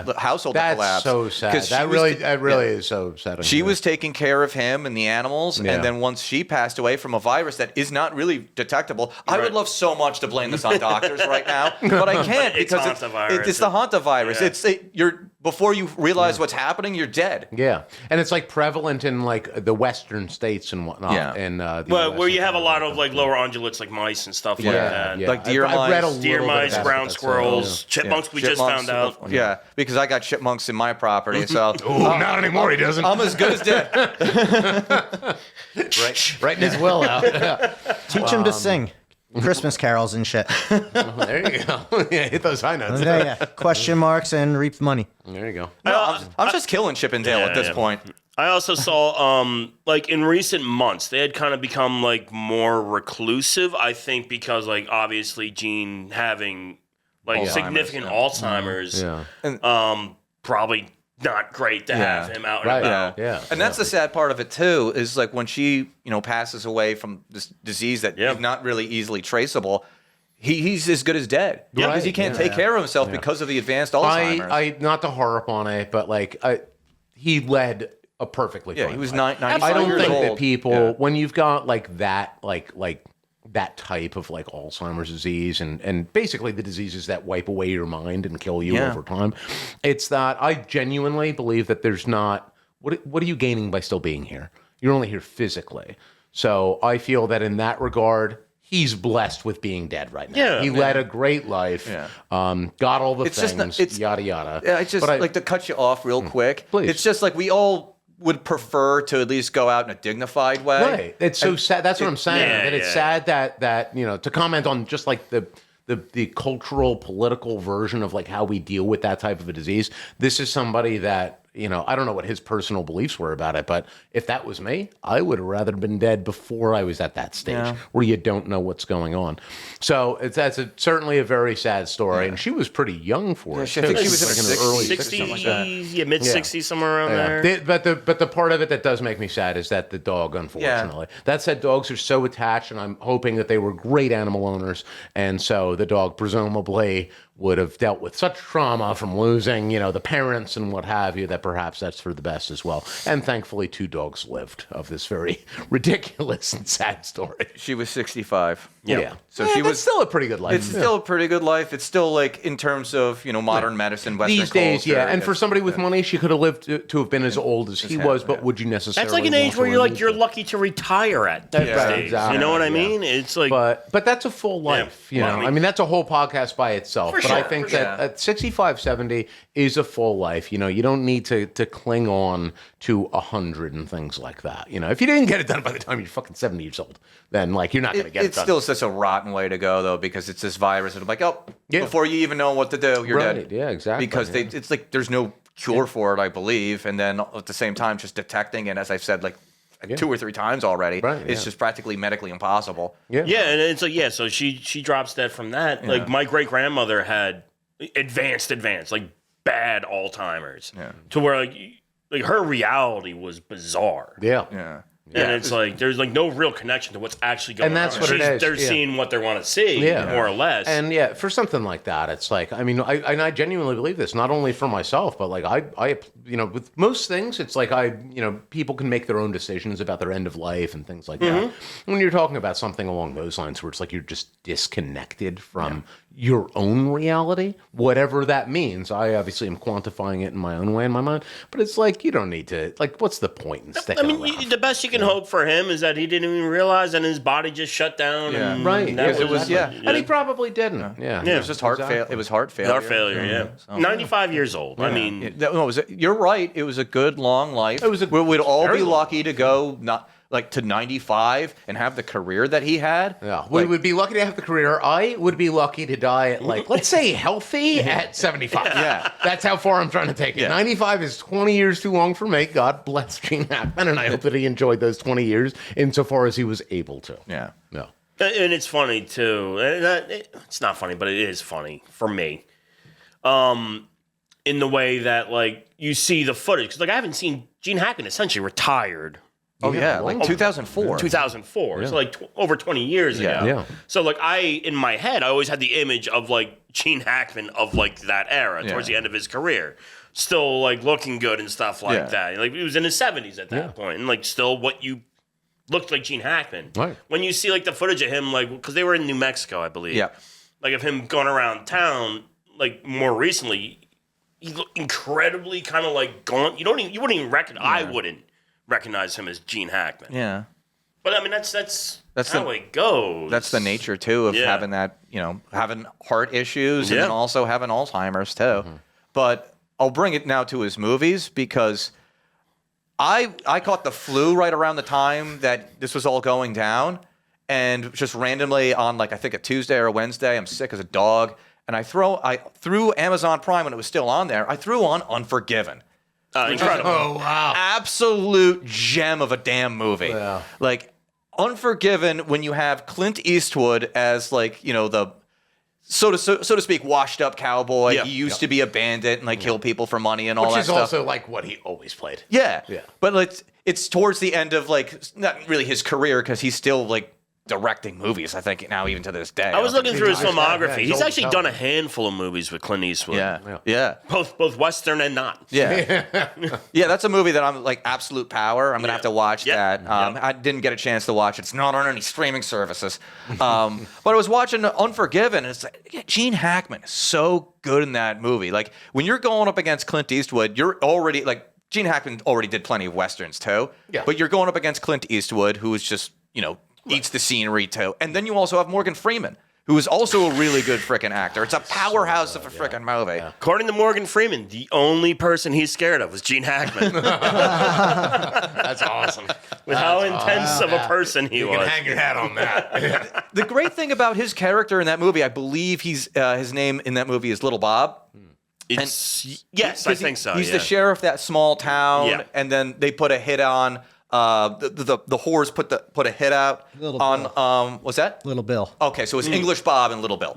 the household that That's collapsed. so sad. 'Cause she That was really is so sad. She was taking care of him and the animals, Yeah. and then once she passed away from a virus that is not really detectable, I would Right. love so much to blame this on doctors right now, but I can't It's because hantavirus. it's the hantavirus. Yeah. You're before you realize what's happening, you're dead. Yeah, and it's like prevalent in like the western states and whatnot. Yeah. And the Well, US where you and have a Canada. lot of like lower ungulates, like mice and stuff like Yeah, that. yeah. Like deer I've read a mice. little Deer bit mice, about brown it, squirrels, chipmunks. We just Chipmunks, found out. Yeah, because I got chipmunks in my property, so Oh, not anymore. He doesn't. I'm as good as dead. Writing his will out. Teach him to sing Christmas carols and shit. There you go. Yeah, hit those high notes. Yeah. Question marks and reap money. There you go. No, I'm just killing Chippendale Yeah, at this yeah. point. I also saw, like in recent months, they had kind of become like more reclusive. I think because like obviously Gene having like Alzheimer's, significant yeah. Alzheimer's, Yeah. probably not great to Yeah. have him out Right. and about. Yeah. And that's the sad part of it too, is like when she, passes away from this disease that Yeah. is not really easily traceable, he's as good as dead. Yeah. Because he can't take care of himself because of the advanced Alzheimer's. I not to harp on it, but like he led a perfectly Yeah, fine he was life. 95 I don't years think old. that people Yeah. when you've got like that that type of like Alzheimer's disease and basically the diseases that wipe away your mind and kill you Yeah. over time, it's that I genuinely believe that there's not what are you gaining by still being here? You're only here physically. So I feel that in that regard, he's blessed with being dead right now. Yeah. He led a great life. Yeah. Got all the It's just things. not- it's- yada yada. Yeah, I just But like to cut you off real quick. Please. It's just like we all would prefer to at least go out in a dignified way. Right. It's so sad. That's what I'm saying. Yeah, that it's yeah. sad that to comment on just like the cultural political version of like how we deal with that type of a disease. This is somebody that I don't know what his personal beliefs were about it, but if that was me, I would have rather been dead before I was at that stage where you don't know what's going on. So that's certainly a very sad story, and she was pretty young for it. I think too. she was in Like her the early 60s, something like that. yeah, mid-60s, somewhere around there. But the part of it that does make me sad is that the dog, unfortunately. That said, dogs are so attached, and I'm hoping that they were great animal owners, and so the dog presumably would have dealt with such trauma from losing, the parents and what have you, that perhaps that's for the best as well. And thankfully, 2 dogs lived of this very ridiculous and sad story. She was 65. Yeah. So Yeah, she that's was still a pretty good life. It's still a pretty good life. It's still like in terms of modern medicine, Western These days, culture, yeah. And for somebody with money, she could have lived to have been as old as he was, but would you necessarily? That's like an age want where to you're like remove you're it? lucky to retire at these Right, days. exactly, You know what I yeah. mean? It's like But that's a full life, you Well, know. I I mean- mean, that's a whole podcast by itself. For But I sure, think for that sure. at 65, 70 is a full life. You don't need to cling on to 100 and things like that. If you didn't get it done by the time you're fucking 70 years old, then like you're not going to get it it's done. still such a rotten way to go though, because it's this virus and I'm like, Yeah. before you even know what to do, you're Right, dead. yeah, exactly, Because yeah. it's like there's no cure for it, I believe, and then at the same time just detecting it, as I've said like 2 or 3 times already, it's just practically medically impossible. Yeah, and it's like so she drops dead from that. Like my great grandmother had advanced, like bad Alzheimer's, to where like her reality was bizarre. Yeah. And it's like there's like no real connection to what's actually going on. And that's what it is. They're seeing what they want to see, more or less. And for something like that, it's like, I mean, I genuinely believe this, not only for myself, but like I with most things, it's like people can make their own decisions about their end of life and things like that. When you're talking about something along those lines, where it's like you're just disconnected from your own reality, whatever that means. I obviously am quantifying it in my own way in my mind, but it's like you don't need to. Like, what's the point in sticking around? The best you can hope for him is that he didn't even realize, and his body just shut down. Yeah. And right. that It was and he probably didn't. Yeah. It was just heart failure. It was heart failure. Heart failure. So. 95 years old. I mean, you're right. It was a good long life. We'd all be lucky to go to 95 and have the career that he had. Yeah, we would be lucky to have the career. I would be lucky to die at let's say healthy at 75. Yeah. That's how far I'm trying to take it. 95 is 20 years too long for me. God bless Gene Hackman, and I hope that he enjoyed those 20 years insofar as he was able to. Yeah. No. And it's funny too. It's not funny, but it is funny for me. In the way that like you see the footage, because like I haven't seen Gene Hackman essentially retired. Oh yeah, like 2004. 2004. So like over 20 years ago. Yeah. So like in my head, I always had the image of like Gene Hackman of like that era towards the end of his career, still like looking good and stuff like that. Like he was in his 70s at that point, and like still what you looked like Gene Hackman. Right. When you see like the footage of him, like because they were in New Mexico, I believe. Yeah. Like of him going around town, like more recently, he looked incredibly kind of like gaunt. You wouldn't even recognize. I wouldn't recognize him as Gene Hackman. Yeah. But I mean that's how it goes. That's the nature too of having that, having heart issues and then also having Alzheimer's too. But I'll bring it now to his movies because I caught the flu right around the time that this was all going down, and just randomly on like I think a Tuesday or a Wednesday, I'm sick as a dog, and I threw Amazon Prime when it was still on there. I threw on Unforgiven. Incredible. Oh wow. Absolute gem of a damn movie. Yeah. Like Unforgiven, when you have Clint Eastwood as like, the so to speak washed up cowboy. Yeah. He used to be a bandit and like kill people for money and all that stuff. Which is also like what he always played. Yeah. Yeah. But it's towards the end of like not really his career because he's still like directing movies, I think, now even to this day. I was looking through his filmography. he's He's old actually as done hell. a handful of movies with Clint Eastwood. Yeah. Both Western and not. Yeah. Yeah, that's a movie that I'm like absolute power. I'm going to have to watch that. I didn't get a chance to watch it. It's not on any streaming services. But I was watching Unforgiven, and it's like, Gene Hackman is so good in that movie. Like, when you're going up against Clint Eastwood, you're already, like, Gene Hackman already did plenty of Westerns, too. Yeah. But you're going up against Clint Eastwood, who is just, eats the scenery, too. And then you also have Morgan Freeman, who is also a really good freaking actor. It's a powerhouse of a freaking movie. Yeah. According to Morgan Freeman, the only person he's scared of was Gene Hackman. That's awesome. With how intense of a person he was. You can hang your hat on that. The great thing about his character in that movie, I believe his name in that movie is Little Bob. Yes, I think so. He's the sheriff of that small town, and then they put a hit on. The whores put a hit out on what's that? Little Bill. Okay, so it was English Bob and Little Bill,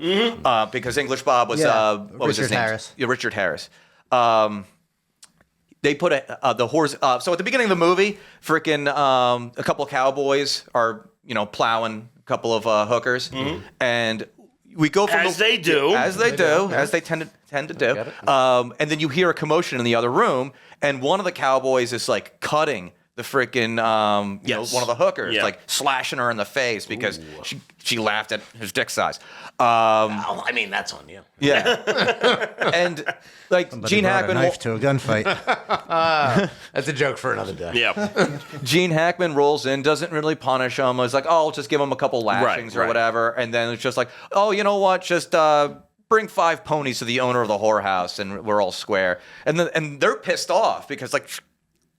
because English Bob was what was his name? Harris. Yeah, Richard Harris. They put the whores. So at the beginning of the movie, freaking a couple of cowboys are plowing a couple of hookers, and we go from as they do, as they tend to do, and then you hear a commotion in the other room, and one of the cowboys is like cutting the freaking one of the hookers, like slashing her in the face because she laughed at his dick size. Well, I mean, that's on you. Yeah, and like Somebody Gene brought Hackman a knife to a gunfight. That's a joke for another day. Yeah. Gene Hackman rolls in, doesn't really punish him. It's like, oh, I'll just give him a couple lashings or whatever, and then it's just like, oh, you know what, just bring 5 ponies to the owner of the whorehouse, and we're all square. And they're pissed off because like,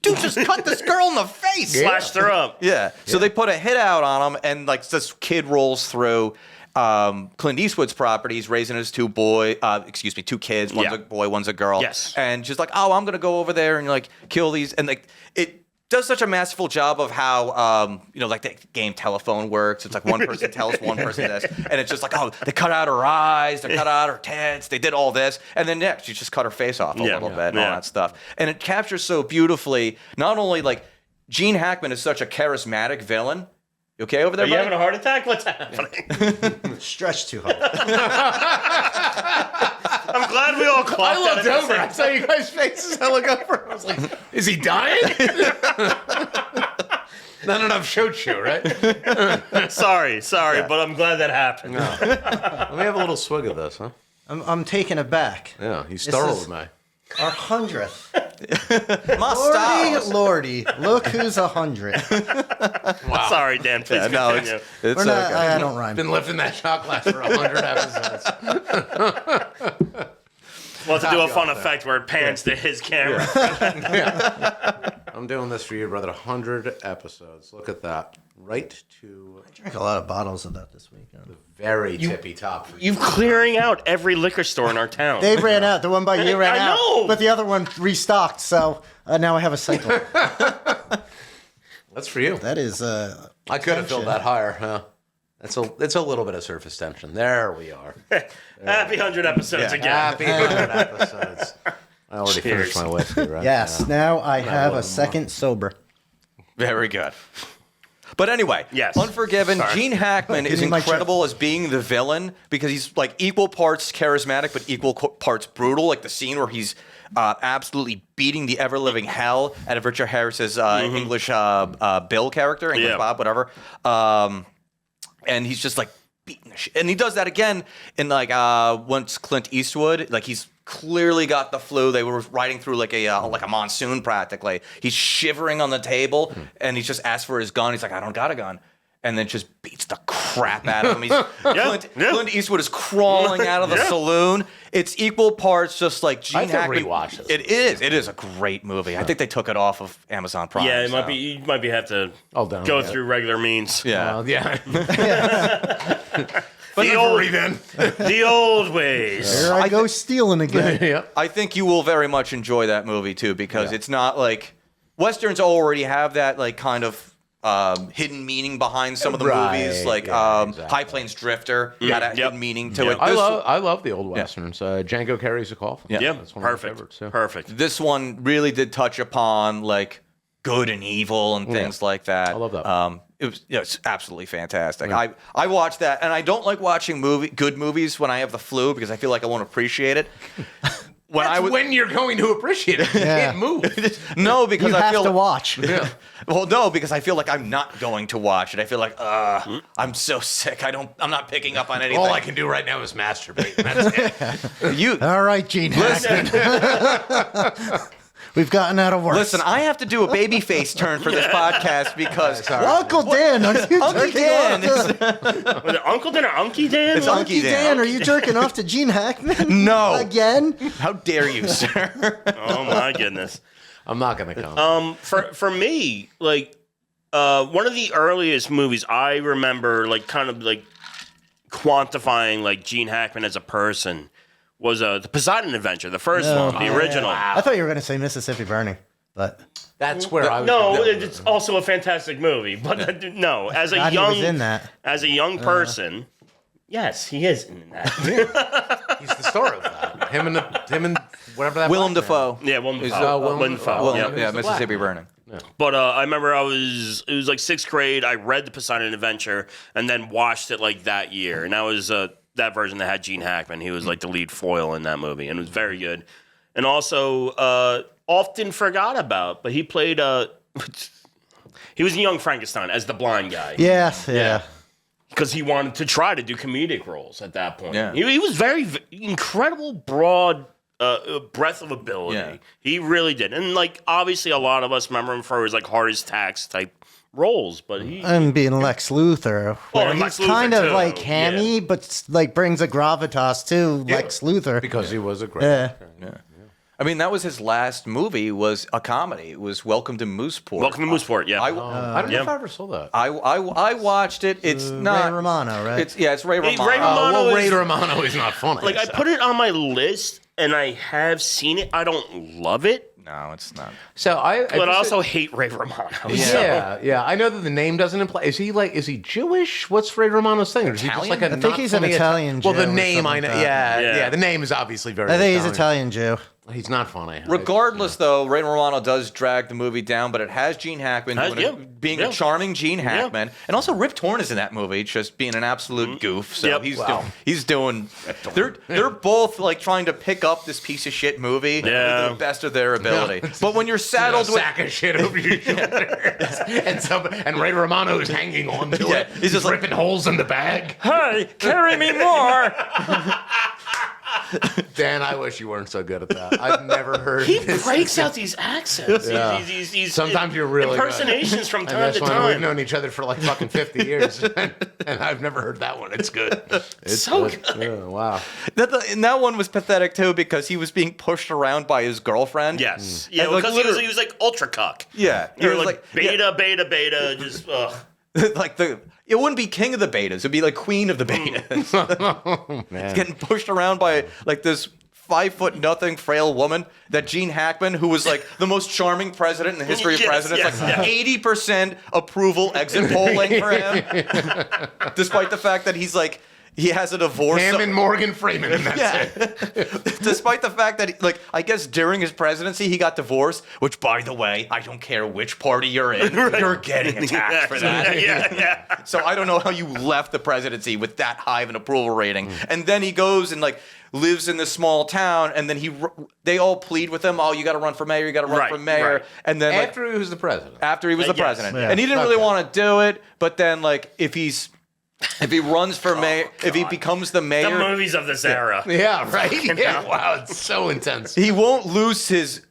dude, just cut this girl in the face. Slashed her up. Yeah. So they put a hit out on him, and like this kid rolls through, Clint Eastwood's property. He's raising his two kids. One's a boy, one's a girl. Yes. And just like, oh, I'm gonna go over there and like kill these, and like it does such a masterful job of how like the game Telephone works. It's like one person tells one person this, and it's just like, oh, they cut out her eyes, they cut out her tits, they did all this, and then next you just cut her face off a little bit and all that stuff. And it captures so beautifully, not only like Gene Hackman is such a charismatic villain. You okay over there, Are you having a heart attack? What's happening? Stretch too hard. I'm glad we all clocked I that. looked over. I saw you guys' faces. I look over. I was like, is he dying? Not enough shochu, right? Sorry, but I'm glad that happened. Let me have a little swig of this, huh? I'm taken aback. Yeah, he's This startled is me. Our 100th. Mustache. Lordy, look who's 100. Wow. Sorry, Dan. Please No, continue. it's We're not, okay. I don't rhyme. Been lifting that shot glass for 100 episodes. We'll have to do a fun effect where it pans to his camera. I'm doing this for you, brother. 100 episodes. Look at that. Right to Drank a lot of bottles of that this weekend. the very tippy top. For you. You're clearing out every liquor store in our town. They ran out. The one by you ran I out. know. But the other one restocked, so now I have a cycle. That's for you. That is I could have filled that higher, huh? It's a little bit of surface tension. There we are. Happy 100 episodes again. Happy 100 episodes. I already Cheers. finished my whiskey, right? Yes, Yeah. now I have love a them second sober. Very good. But anyway, Yes. Unforgiven. Sorry. Gene Hackman Give is me my incredible as being the villain because he's like equal parts charismatic but equal parts brutal. Like the scene where he's absolutely beating the ever living hell out of Richard Harris's English Bill character, English Bob, whatever. And he's just like beating the shit. And he does that again in like once Clint Eastwood, like he's clearly got the flu. They were riding through like a monsoon practically. He's shivering on the table and he's just asked for his gun. He's like, I don't got a gun. And then just beats the crap out of him. Clint Eastwood is crawling out of the saloon. It's equal parts just like Gene I have to Hackman. rewatch this. It is. It is a great movie. I think they took it off of Amazon Prime. Yeah, it so. might be. You might be have to I'll go download it. through regular means. Yeah. Yeah. But The old ways. Here I go stealing again. yeah. I think you will very much enjoy that movie too because it's not like Westerns already have that like kind of hidden meaning behind some of the Right, movies, like exactly. High Plains Drifter got a hidden meaning to it. I love the old westerns. Django Carries a Coffin. Yeah. Yep, That's one of my perfect. favorites, yeah. Perfect. This one really did touch upon like good and evil and things like that. I love that. It's absolutely fantastic. I watched that, and I don't like watching good movies when I have the flu because I feel like I won't appreciate it. When you're going to appreciate it, you can't move. No, because You I have feel to watch. Yeah. Well, no, because I feel like I'm not going to watch it. I feel like I'm so sick. I'm not picking up on anything. All I can do right now is masturbate. That's it. You All right, Gene Hackman. We've gotten out of work. listen. I have to do a baby face turn for this podcast because Uncle Dan, are you Uncle jerking Dan off to Was it Uncle Dan or Unky Dan? It's Uncle Unky Dan. Dan? Are you jerking off to Gene Hackman? No. Again? How dare you, sir? Oh my goodness. I'm not going to come. For me, like one of the earliest movies I remember, like kind of like quantifying like Gene Hackman as a person was the Poseidon Adventure, the first one, the original. I thought you were going to say Mississippi Burning, but That's where I was. No, going. it's also a fantastic movie, but no, as a God, he was in young that. as a young person, yes, he is in that. He's the star of that. Him and whatever that. Willem black man. Dafoe. Yeah, Willem Willem Dafoe. Dafoe. Willem Yeah, Dafoe, yeah, the Mississippi black Burning. But I remember it was like 6th grade. I read the Poseidon Adventure and then watched it like that year, and that was that version that had Gene Hackman. He was like the lead foil in that movie, and it was very good. And also often forgot about, but he played he was in Young Frankenstein as the blind guy. yes, yeah. Because he wanted to try to do comedic roles at that point. Yeah. He was very incredible, broad breadth of ability. Yeah. He really did. And like obviously a lot of us remember him for his like hard as tax type roles, but he And being Lex Luthor, where and he's Lex Luthor, kind of too. like hammy, Yeah. but like brings a gravitas to Lex Luthor. Because he was a great. Yeah. actor. I mean, that was his last movie. Was a comedy. It was Welcome to Mooseport. Welcome to Mooseport. Yeah. I don't know if I ever saw that. I watched it. It's not Ray Romano, right? It's Ray Romano. Ray Romano Ray is- Romano is not funny. Like I put it on my list, and I have seen it. I don't love it, No, it's not. so but I also hate Ray Romano. Yeah. I know that the name doesn't imply. Is he Jewish? What's Ray Romano's thing? Or is he just like a Italian? I think he's an Italian Jew. Well, the or name something I know. like that. Yeah. The name is obviously very. I think he's Italian Jew. He's not funny. Regardless, though, Ray Romano does drag the movie down, but it has Gene Hackman being a charming Gene Hackman, and also Rip Torn is in that movie, just being an absolute goof. So he's doing. They're both like trying to pick up this piece of shit movie to the best of their ability. But when you're saddled with sack of shit over your shoulders, and Ray Romano is hanging on to it, he's just ripping holes in the bag. "Hey, carry me more." Dan, I wish you weren't so good at that. I've never heard. He this. breaks out these accents. Yeah. These Sometimes you're really impersonations from And time that's to when time. we've known each other for like fucking 50 years, and I've never heard that one. It's good. It's so good. Yeah, wow. And that one was pathetic too because he was being pushed around by his girlfriend. Yes. Yeah, And, like, because he was like ultra cuck. Yeah, he Or was like beta, just ugh. like it wouldn't be king of the betas, it'd be like queen of the betas. Man. Getting pushed around by like this 5'0" frail woman that Gene Hackman, who was like the most charming president in the history of presidents, like 80% approval exit polling for him, despite the fact that he has a divorce. Him and Morgan Freeman, and that's it. Despite the fact that, I guess during his presidency, he got divorced, which, by the way, I don't care which party you're in, you're getting attacked for that. Yeah. So I don't know how you left the presidency with that high of an approval rating. And then he goes and, lives in this small town, and then they all plead with him, oh, you got to run for mayor, you got to run for mayor. Right. And then, After he was the president. after he was the Yes. president. Yeah. And he didn't really want to do it, but then, if he runs for mayor, if he becomes the The mayor, movies of this era. Yeah, right? Yeah, wow, it's so intense. he won't lose his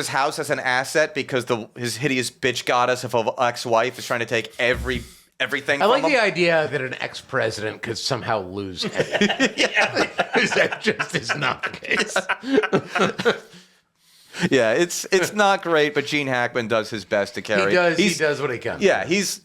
house as an asset because his hideous bitch goddess of an ex-wife is trying to take everything I like from the him. idea that an ex-president could somehow lose anything. That just is not the case. Yeah, it's not great, but Gene Hackman does his best to carry. He does what he can. Yeah, he's.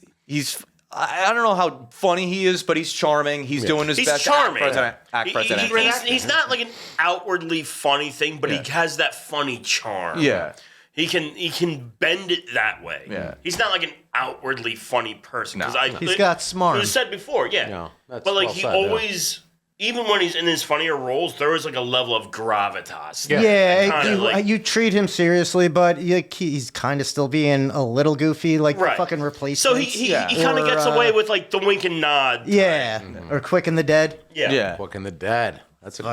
I don't know how funny he is, but he's charming. He's doing his He's best charming. to act president. He's not like an outwardly funny thing, but he has that funny charm. Yeah. He can bend it that way. Yeah. He's not like an outwardly funny person. No. He's got smart. It was said before, yeah. No, that's but well he said, yeah. always, even when he's in his funnier roles, there is like a level of gravitas. Yeah, Kinda you treat him seriously, but he's kind of still being a little goofy, like the fucking replacements. So he kind of gets away with like the wink and nod. Yeah, or Quick and the Dead. Yeah. Book and the Dead. That's a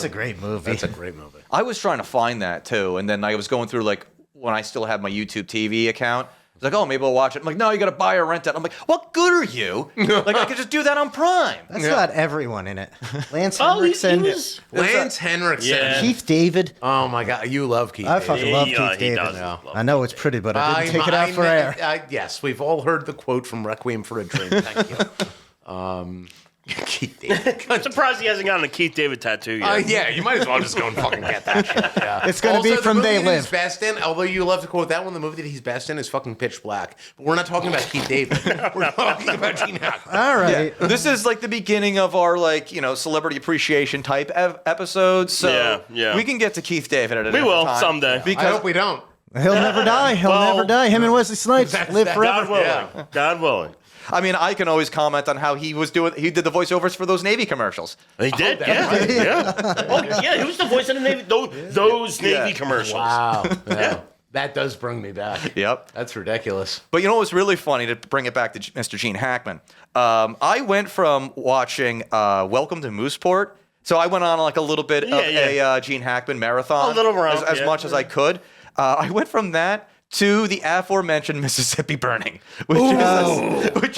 great movie. That's a great movie. I was trying to find that too, and then I was going through when I still have my YouTube TV account. It's like, oh, maybe I'll watch it. I'm like, no, you got to buy or rent it. I'm like, what good are you? I could just do that on Prime. That's not everyone in it. Lance Oh, he Henriksen, was. Lance Henriksen. Yeah. Keith David. Oh my God, you love Keith. I David. fucking love He Keith David. does. Yeah. I know it's pretty, but I didn't take it out for air. Yes, we've all heard the quote from Requiem for a Dream. Thank you. Keith David. I'm surprised he hasn't gotten a Keith David tattoo yet. Yeah, you might as well just go and fucking get that shit. Yeah. It's gonna be Also, from the They movie that Live. He's best in, although you love to quote that one, the movie that he's best in is fucking Pitch Black. But we're not talking about Keith David. We're talking about Gene Hackman. All right. This is the beginning of our celebrity appreciation type episodes. So Yeah. we can get to Keith David at a We different will time. someday. I Because hope we don't. He'll never die. He'll never die. Him and Wesley Snipes live God forever. willing. Yeah. God willing. I mean, I can always comment on how he did the voiceovers for those Navy commercials. He did, that's yeah. Oh, yeah, he was the voice of the Navy, those Navy commercials. Wow. Yeah. That does bring me back. Yep. That's ridiculous. But you know what's really funny, to bring it back to Mr. Gene Hackman? I went from watching Welcome to Mooseport, so I went on a little bit of a Gene Hackman marathon. A little round, as much as I could. I went from that to the aforementioned Mississippi Burning, which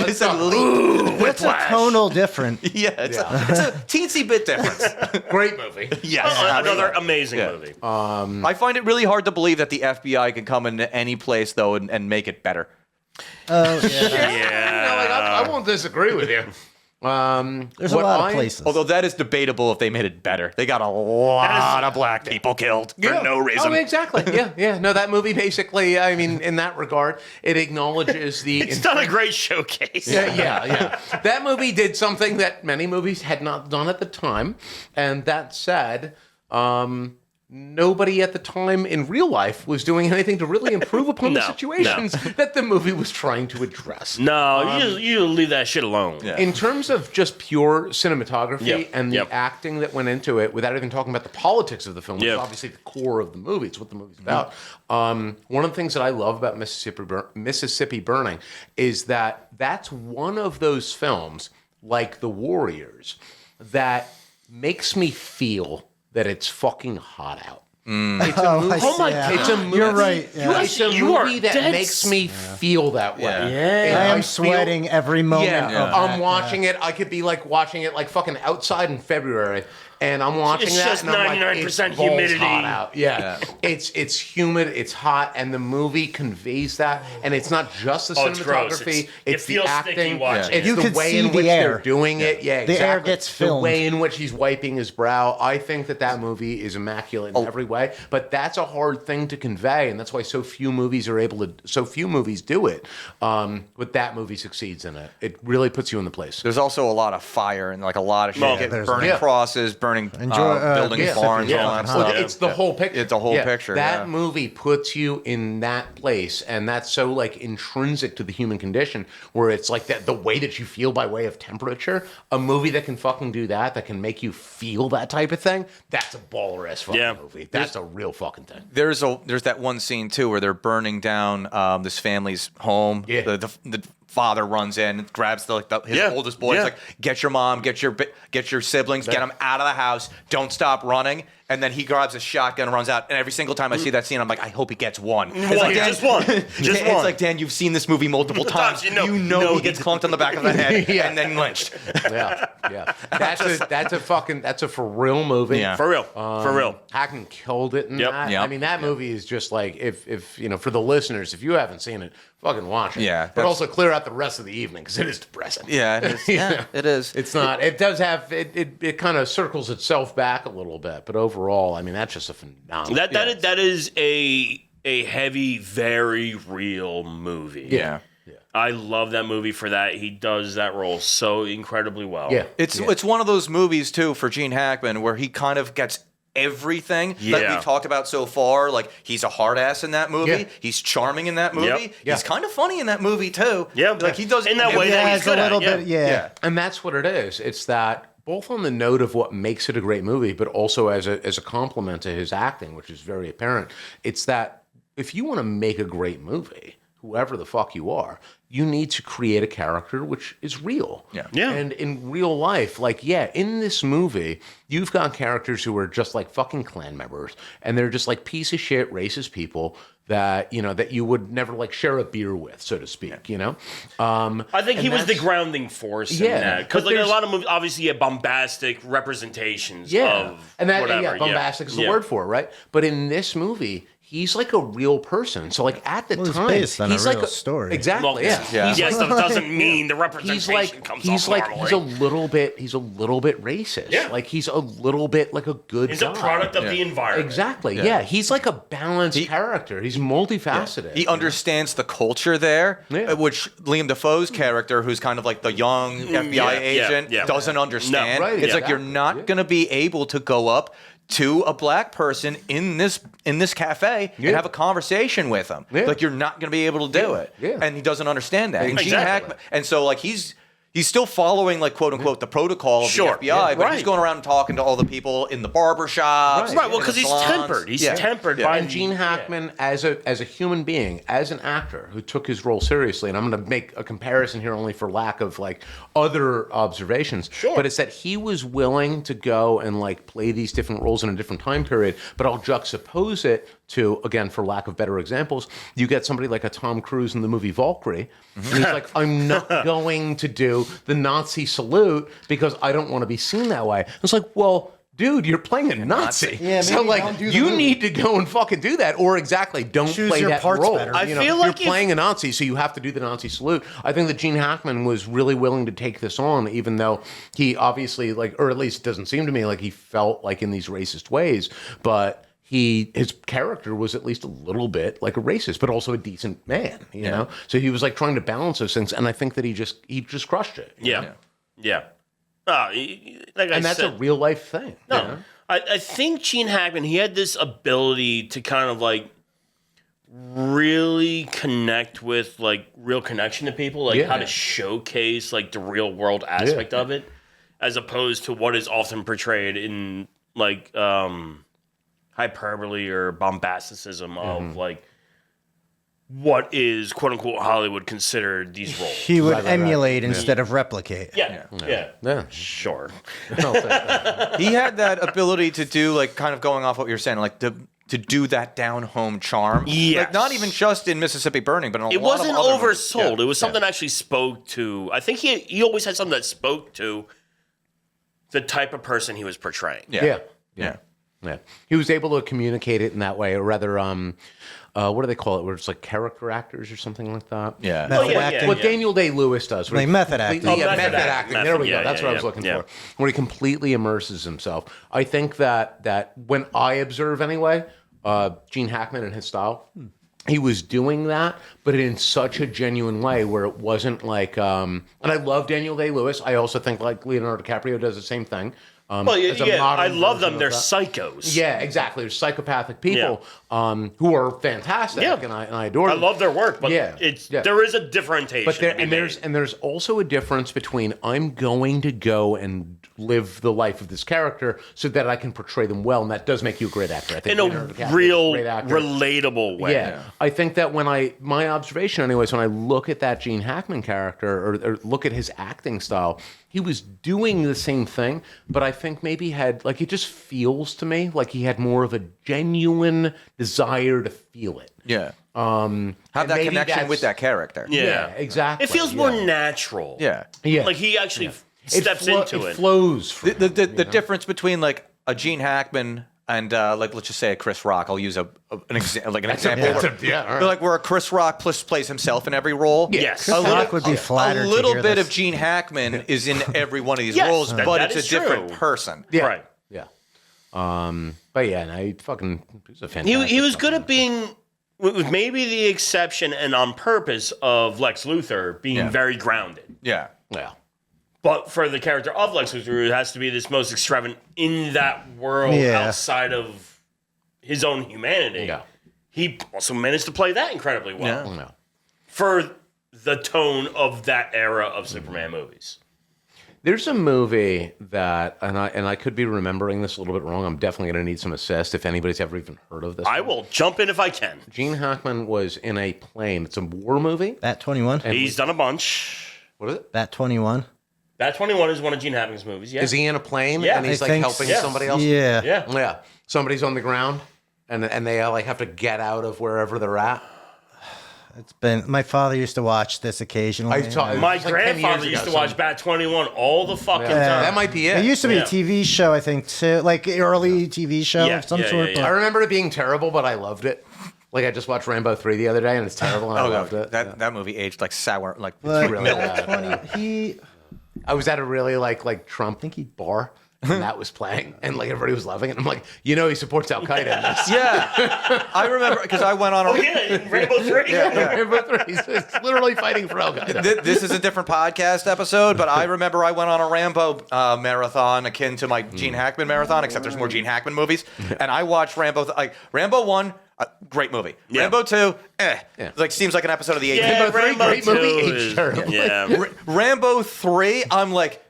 is a leap. That's a tonal different. Yeah, it's a teensy bit difference. Great movie. Yes. Another amazing movie. I find it really hard to believe that the FBI can come into any place, though, and make it better. Oh, yeah. I won't disagree with you. There's a lot of places. Although that is debatable if they made it better. They got a lot of black people killed for no reason. Oh, exactly. Yeah. No, that movie basically, I mean, in that regard, it acknowledges the... It's not a great showcase. Yeah. That movie did something that many movies had not done at the time. And that said, nobody at the time in real life was doing anything to really improve upon the situations that the movie was trying to address. No, you leave that shit alone. Yeah. In terms of just pure cinematography and the acting that went into it, without even talking about the politics of the film, which is obviously the core of the movie, it's what the movie's about. One of the things that I love about Mississippi Burning is that that's one of those films, like The Warriors, that makes me feel that it's fucking hot out. It's a movie. It's a movie. You're right. Yeah. It's a movie that makes me feel that way. Yeah. I am sweating every moment. I'm watching it. I could be like watching it like fucking outside in February, and I'm watching It's that. just and I'm 99% like, it's balls humidity. Hot out. Yeah. It's humid. It's hot, and the movie conveys that. And it's not just the it's gross. cinematography. It It's the feels sticky acting. watching It's it. You the could way see in the which air. they're doing it. Yeah, The air exactly. gets filmed. The way in which he's wiping his brow. I think that movie is immaculate in every way. But that's a hard thing to convey, and that's why so few movies do it. But that movie succeeds in it. It really puts you in the place. There's also a lot of fire and like a lot of shit. there's- Burning crosses, burning buildings, barns, all that Well, stuff. it's the whole picture. It's the whole picture. That movie puts you in that place, and that's so like intrinsic to the human condition, where it's like that the way that you feel by way of temperature. A movie that can fucking do that can make you feel that type of thing. That's a baller ass fucking movie. That's a real fucking thing. There's that one scene too where they're burning down this family's home. Yeah. The father runs in, grabs his oldest boy. He's like, "Get your mom, get your siblings, get them out of the house. Don't stop running." And then he grabs a shotgun and runs out. And every single time I see that scene, I'm like, I hope he gets one. It's like, Just one. Just it's one. like, Dan, you've seen this movie multiple times. You know he gets clunked on the back of the head and then lynched. Yeah. That's a for real movie. Yeah. For real. Hackman killed it in that. Yep. I mean, that movie is just like, if you know, for the listeners, if you haven't seen it, fucking watch it. Yeah, But also clear out the rest of the evening because it is depressing. Yeah, it is. Yeah, it is. It's not. It does have. It kind of circles itself back a little bit, but overall, I mean, that's just a phenomenal. That is a heavy, very real movie. Yeah. I love that movie for that. He does that role so incredibly well. Yeah. It's one of those movies too for Gene Hackman where he kind of gets everything that we've talked about so far. Like, he's a hard ass in that movie. Yeah. He's charming in that movie. Yep. He's kind of funny in that movie too. Yeah. Like, he does in that way that he's it's good a little at. bit. Yeah. And that's what it is. It's that both on the note of what makes it a great movie, but also as a compliment to his acting, which is very apparent. It's that if you want to make a great movie, whoever the fuck you are, you need to create a character which is real. Yeah. And in real life, like, in this movie, you've got characters who are just like fucking Klan members, and they're just like piece of shit, racist people that, you know, that you would never like share a beer with, so to speak, you know? I think he was the grounding force in that. Because like a lot of movies, obviously, you have bombastic representations of and that, whatever. bombastic is the word for it, right? But in this movie, he's like a real person. So like at the Well, it's time, based on a he's real like story. Exactly. Well, Yeah. Yes, that doesn't mean the representation He's comes off normally. he's a little bit racist. Yeah. Like he's a little bit like a good He's guy. a product of the environment. Exactly. Yeah. He's like a balanced character. He's multifaceted. He understands the culture there, which Liam Dafoe's character, who's kind of like the young FBI agent, doesn't understand. No, right, it's like you're not going to be able to go up to a black person in this cafe and have a conversation with him. Like, you're not going to be able to do it. And he doesn't understand that. And Gene Hackman, and so like he's still following, like, quote unquote, the protocol of the FBI, but he's going around and talking to all the people in the barber shops. Right, well, because he's tempered. He's tempered by Gene Hackman as a human being, as an actor who took his role seriously, and I'm going to make a comparison here only for lack of like other observations. Sure. But it's that he was willing to go and like play these different roles in a different time period, but I'll juxtapose it to, again, for lack of better examples, you get somebody like a Tom Cruise in the movie Valkyrie, and he's like, I'm not going to do the Nazi salute because I don't want to be seen that way. It's like, well, dude, you're playing a Nazi. Yeah, so maybe don't do the you movie. need to go and fucking do that, or don't Choose play your that parts role. better. I feel like you're playing a Nazi, so you have to do the Nazi salute. I think that Gene Hackman was really willing to take this on, even though he obviously or at least it doesn't seem to me like he felt like in these racist ways, but his character was at least a little bit like a racist, but also a decent man, you know? So he was like trying to balance those things, and I think that he just crushed it. Yeah. And that's a real life thing. No. You know? I think Gene Hackman, he had this ability to kind of like really connect with like real connection to people, like how to showcase like the real world aspect of it, as opposed to what is often portrayed in like hyperbole or bombasticism of like what is quote unquote Hollywood considered these roles. He would emulate instead of replicate. Yeah. Sure. He had that ability to do like kind of going off what you're saying, like to do that down home charm. Yes. Like not even just in Mississippi Burning, but in a It lot wasn't of other movies. oversold. It was something that actually spoke to. I think he always had something that spoke to the type of person he was portraying. Yeah. He was able to communicate it in that way, or rather, what do they call it? Where it's like character actors or something like that. Yeah. Method yeah, acting. What Daniel Day-Lewis does. where Like he method completely- acting. Yeah, method acting. There we go. That's what I was looking for. Where he completely immerses himself. I think that when I observe anyway, Gene Hackman and his style, he was doing that, but in such a genuine way where it wasn't like, and I love Daniel Day-Lewis. I also think like Leonardo DiCaprio does the same thing. Well, as a yeah, modern I love version them. They're of that. psychos. Yeah, exactly. They're psychopathic people who are fantastic, Yeah. and I adore I them. love their work, but Yeah. there is a differentiation. But there's also a difference between I'm going to go and live the life of this character so that I can portray them well, and that does make you a great actor. I think in Leonardo DiCaprio a is real, great actor. relatable way. Yeah. I think that my observation anyways, when I look at that Gene Hackman character or look at his acting style, he was doing the same thing, but I think maybe had, like, it just feels to me like he had more of a genuine desire to feel it. Yeah. Have and that maybe connection that's- with that character. Yeah. Exactly. It feels more natural. Yeah. Yeah. Like he actually steps into it. It flows from The difference between like a Gene Hackman and like let's just say a Chris Rock. I'll use an example. Where, like where a Chris Rock plays himself in every role. Yes. A Rock would be flattered A to little hear bit this. of Gene Hackman is in every one of these Yes, roles, that but is it's a different true. person. Yeah. Right. Yeah. But yeah, no, he was a fantastic. He was good at being, with maybe the exception and on purpose of Lex Luthor being very grounded. Yeah. Yeah. But for the character of Lex Luthor, it has to be this most extravagant in that world outside of his own humanity. Yeah. He also managed to play that incredibly well Yeah. No. for the tone of that era of Superman movies. There's a movie that, and I could be remembering this a little bit wrong. I'm definitely going to need some assist if anybody's ever even heard of this. I will jump in if I can. Gene Hackman was in a plane. It's a war movie. Bat 21. He's done a bunch. What is it? Bat 21. Bat 21 is one of Gene Hackman's movies. Yeah. Is he in a plane? Yeah. And he's I like think helping so. somebody else? Yeah. Yeah. Yeah. Somebody's on the ground and they like have to get out of wherever they're at. It's been. My father used to watch this occasionally. My It's like 10 grandfather years used to ago, watch Bat 21 all the fucking time. That might be it. It used to be Yeah. a TV show, I think, too, like early TV show Yeah, of some yeah, sort. yeah, yeah. I remember it being terrible, but I loved it. Like I just watched Rambo 3 the other day, and it's terrible, and I loved it. That movie aged like sour. Like But really Bat bad. 20, he. I was at a really like Trump bar, and that was playing, and like everybody was loving it. And I'm like, he supports Al Qaeda in this. yeah, I remember because I went on a. Oh, yeah, Rainbow 3. Rambo 3 is literally fighting for Al Qaeda. This is a different podcast episode, but I remember I went on a Rambo marathon akin to my Gene Hackman marathon, except there's more Gene Hackman movies. And I watched Rambo. Rambo 1, great movie. Yeah. Rambo 2, Yeah. Like seems like an episode of the 80s. Yeah, Rambo 3, Rambo great movie, 2 aged is- terrible. Yeah. Rambo 3, I'm like,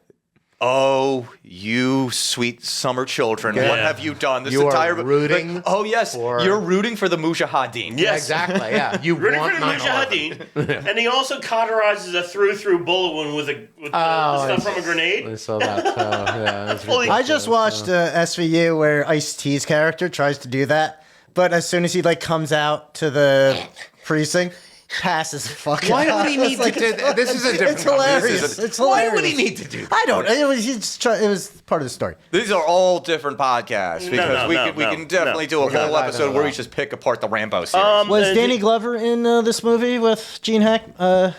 oh, you sweet summer children, Yeah. what have you done? This You are entire rooting like, oh yes, for- you're rooting for the Mujahideen. Yes. Exactly. Yeah, you Rooting want for the 9/11. Mujahideen, and he also cauterizes a through bullet wound with the stuff from a I grenade. saw that. Yeah, it's Fully- I just watched SVU where Ice-T's character tries to do that, but as soon as he like comes out to the precinct, passes fuck. Why would he need to do that? This is a different. It's hilarious. It's hilarious. Why would he need to do that? I don't. It was part of the story. These are all different podcasts because we can definitely do a whole episode where we just pick apart the Rambo series. Was Danny Glover in this movie with Gene Hackman?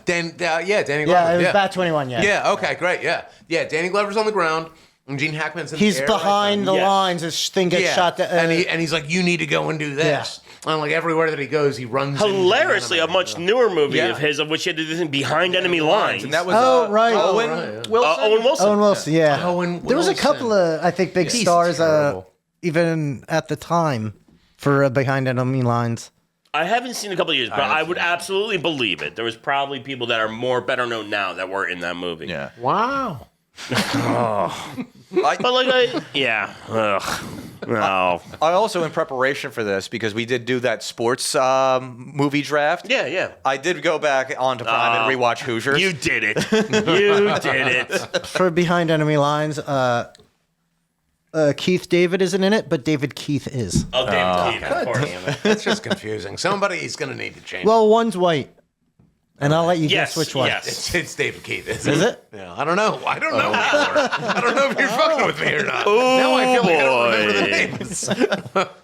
Danny Glover. Yeah, it was Bat 21. Yeah. Yeah. Okay. Great. Yeah. Yeah. Danny Glover's on the ground. And Gene Hackman's in the He's air, behind the lines. His thing gets shot down. And he's like, you need to go and do this. Yeah. And like everywhere that he goes, he runs. Hilariously, a much newer movie of his, of which he had to do this behind enemy lines. And that was Owen Wilson. Owen Wilson. Owen Wilson, yeah. Owen Wilson. There was a couple of, I think, big stars even at the time for Behind Enemy Lines. I haven't seen a couple of years, but I would absolutely believe it. There was probably people that are better known now that were in that movie. Yeah. Wow. But like, no. I also, in preparation for this, because we did do that sports movie draft. Yeah. I did go back onto Prime and rewatch Hoosiers. You did it. You did it. For Behind Enemy Lines, Keith David isn't in it, but David Keith is. Oh, David Keith, of course. That's just confusing. Somebody's going to need to change. Well, one's white. And I'll let you guess which one. Yes. It's David Keith. Is it? Yeah, I don't know. I don't know anymore. I don't know if you're fucking with me or not. Now I feel like I don't remember the names.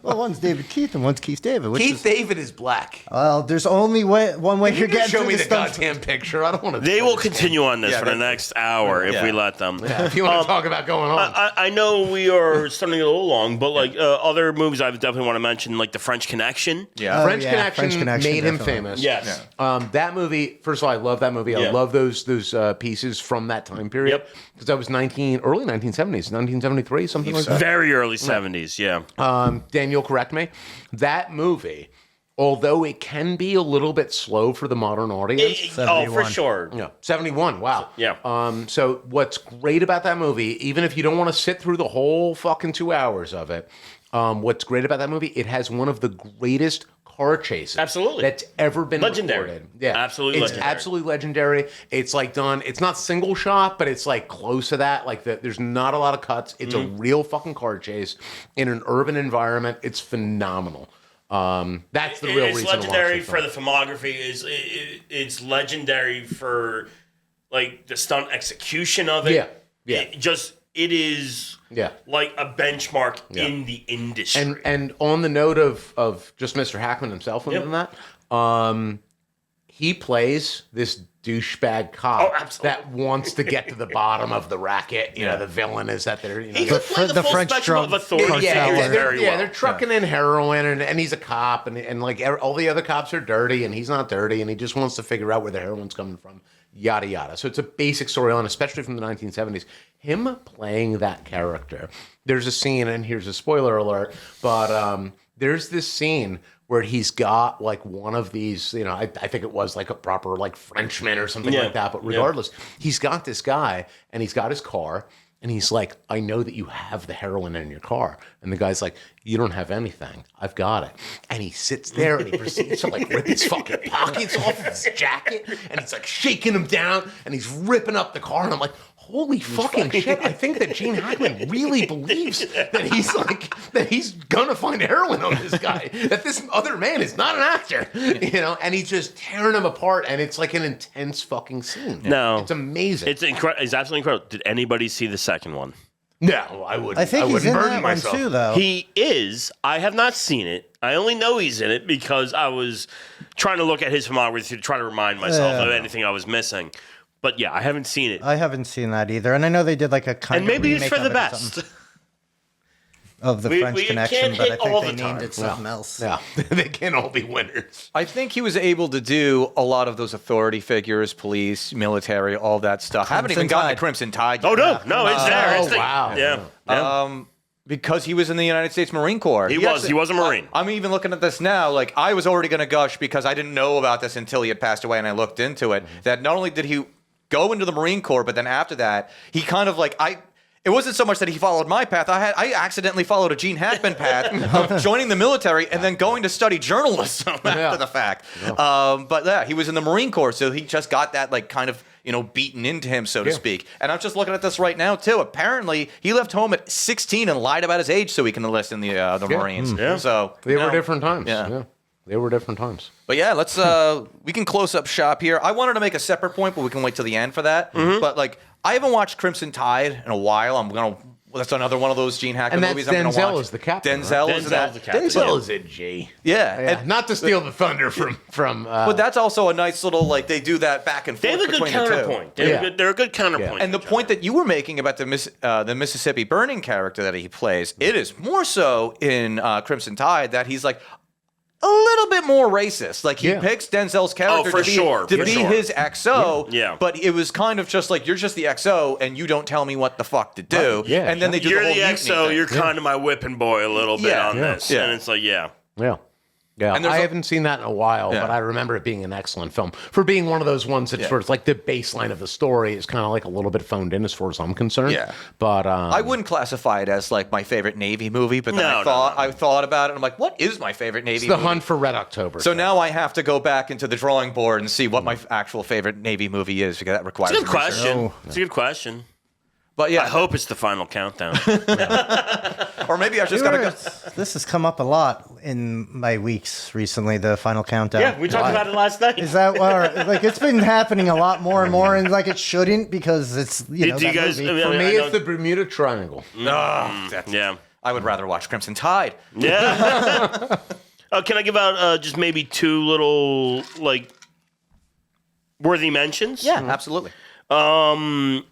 Well, one's David Keith and one's Keith David. Keith David is black. Well, there's only one way you're getting Show through me this the stuff. goddamn picture. I don't want to. They will continue on this for the next hour if we let them. Yeah, if you want to talk about going on. I know we are starting to get a little long, but like other movies I definitely want to mention, like The French Connection. Yeah. French Connection made him famous. Yes. That movie, first of all, I love that movie. I love those pieces from that time period. Because that was early 1970s, 1973, something like that. Very early 70s, yeah. Dan, you'll correct me. That movie, although it can be a little bit slow for the modern audience. For sure. Yeah, 71, wow. Yeah. So what's great about that movie, even if you don't want to sit through the whole fucking 2 hours of it, what's great about that movie, it has one of the greatest car chases that's ever been recorded. Yeah, absolutely it's absolutely legendary. It's like done. It's not single shot, but it's like close to that. Like there's not a lot of cuts. It's a real fucking car chase in an urban environment. It's phenomenal. That's the real reason. It's legendary for the filmography. It's legendary for like the stunt execution of it. Yeah. It is like a benchmark in the industry. And on the note of just Mr. Hackman himself and that, he plays this douchebag cop that wants to get to the bottom of the racket. You know, the villain is that they're he could play the full French spectrum of authority. They're trucking in heroin and he's a cop and like all the other cops are dirty and he's not dirty and he just wants to figure out where the heroin's coming from. Yada yada. So it's a basic storyline, especially from the 1970s. Him playing that character. There's a scene, and here's a spoiler alert, but there's this scene where he's got like one of these, you know, I think it was like a proper like Frenchman or something like that. But regardless, he's got this guy, and he's got his car. And he's like, I know that you have the heroin in your car. And the guy's like, you don't have anything. I've got it. And he sits there and he proceeds to like rip his fucking pockets off of his jacket. And he's like shaking them down and he's ripping up the car. And I'm like, holy fucking shit. I think that Gene Hackman really believes that he's gonna find heroin on this guy. That this other man is not an actor. You know, and he's just tearing him apart. And it's like an intense fucking scene. No. It's amazing. It's absolutely incredible. Did anybody see the second one? No, I wouldn't. I think he's in that one too, though. He is. I have not seen it. I only know he's in it because I was trying to look at his filmography to try to remind myself of anything I was missing. But yeah, I haven't seen it. I haven't seen that either, and I know they did like a kind of maybe it's for the best of the French Connection, but I think they named it something else. Yeah, they can't all be winners. I think he was able to do a lot of those authority figures, police, military, all that stuff. I haven't even gotten the Crimson Tide yet. Oh no, it's there. It's wow. Yeah. Because he was in the United States Marine Corps. He was a Marine. I'm even looking at this now. Like, I was already going to gush because I didn't know about this until he had passed away and I looked into it. That not only did he go into the Marine Corps, but then after that, he kind of like, it wasn't so much that he followed my path. I accidentally followed a Gene Hackman path of joining the military and then going to study journalism after the fact. But yeah, he was in the Marine Corps, so he just got that like kind of, you know, beaten into him, so to speak. And I'm just looking at this right now too. Apparently, he left home at 16 and lied about his age so he can enlist in the Marines. Yeah. So they were different times. Yeah. They were different times. But yeah, let's we can close up shop here. I wanted to make a separate point, but we can wait till the end for that. But like, I haven't watched Crimson Tide in a while. That's another one of those Gene Hackman And movies that's I'm going to watch. Denzel is the captain. Denzel right? is that. the captain. Denzel is a G. Yeah. And not to steal the thunder from. But that's also a nice little, like, they do that back and They forth have a good between the two. counterpoint. They're a good counterpoint. And the point that you were making about the Mississippi Burning character that he plays, it is more so in Crimson Tide that he's like a little bit more racist. Like he picks Denzel's character to be his XO. Yeah. But it was kind of just like, you're just the XO and you don't tell me what the fuck to do. Yeah. And then they do You're the whole the mutiny XO. thing. You're kind of my whipping boy a little bit on this. Yeah. And it's like, Yeah. And I haven't seen that in a while, Yeah. but I remember it being an excellent film. For being one of those ones that sort of like the baseline of the story is kind of like a little bit phoned in as far as I'm concerned. Yeah. But I wouldn't classify it as like my favorite Navy movie, but then I thought about it and I'm like, what is my favorite Navy it's the movie? Hunt for Red October. So now I have to go back into the drawing board and see what my actual favorite Navy movie is, because that requires it's a good some research. question. It's a good question. But yeah, I hope it's the final countdown. or maybe I just gotta go. This has come up a lot in my weeks recently. The final countdown. Yeah, we talked about it last night. Is that like it's been happening a lot more and more, and like it shouldn't, because it's Do you that guys? movie. I For mean, me, I know- it's the Bermuda Triangle. yeah. I would rather watch Crimson Tide. Yeah. Can I give out just maybe two little like worthy mentions? Yeah, absolutely. The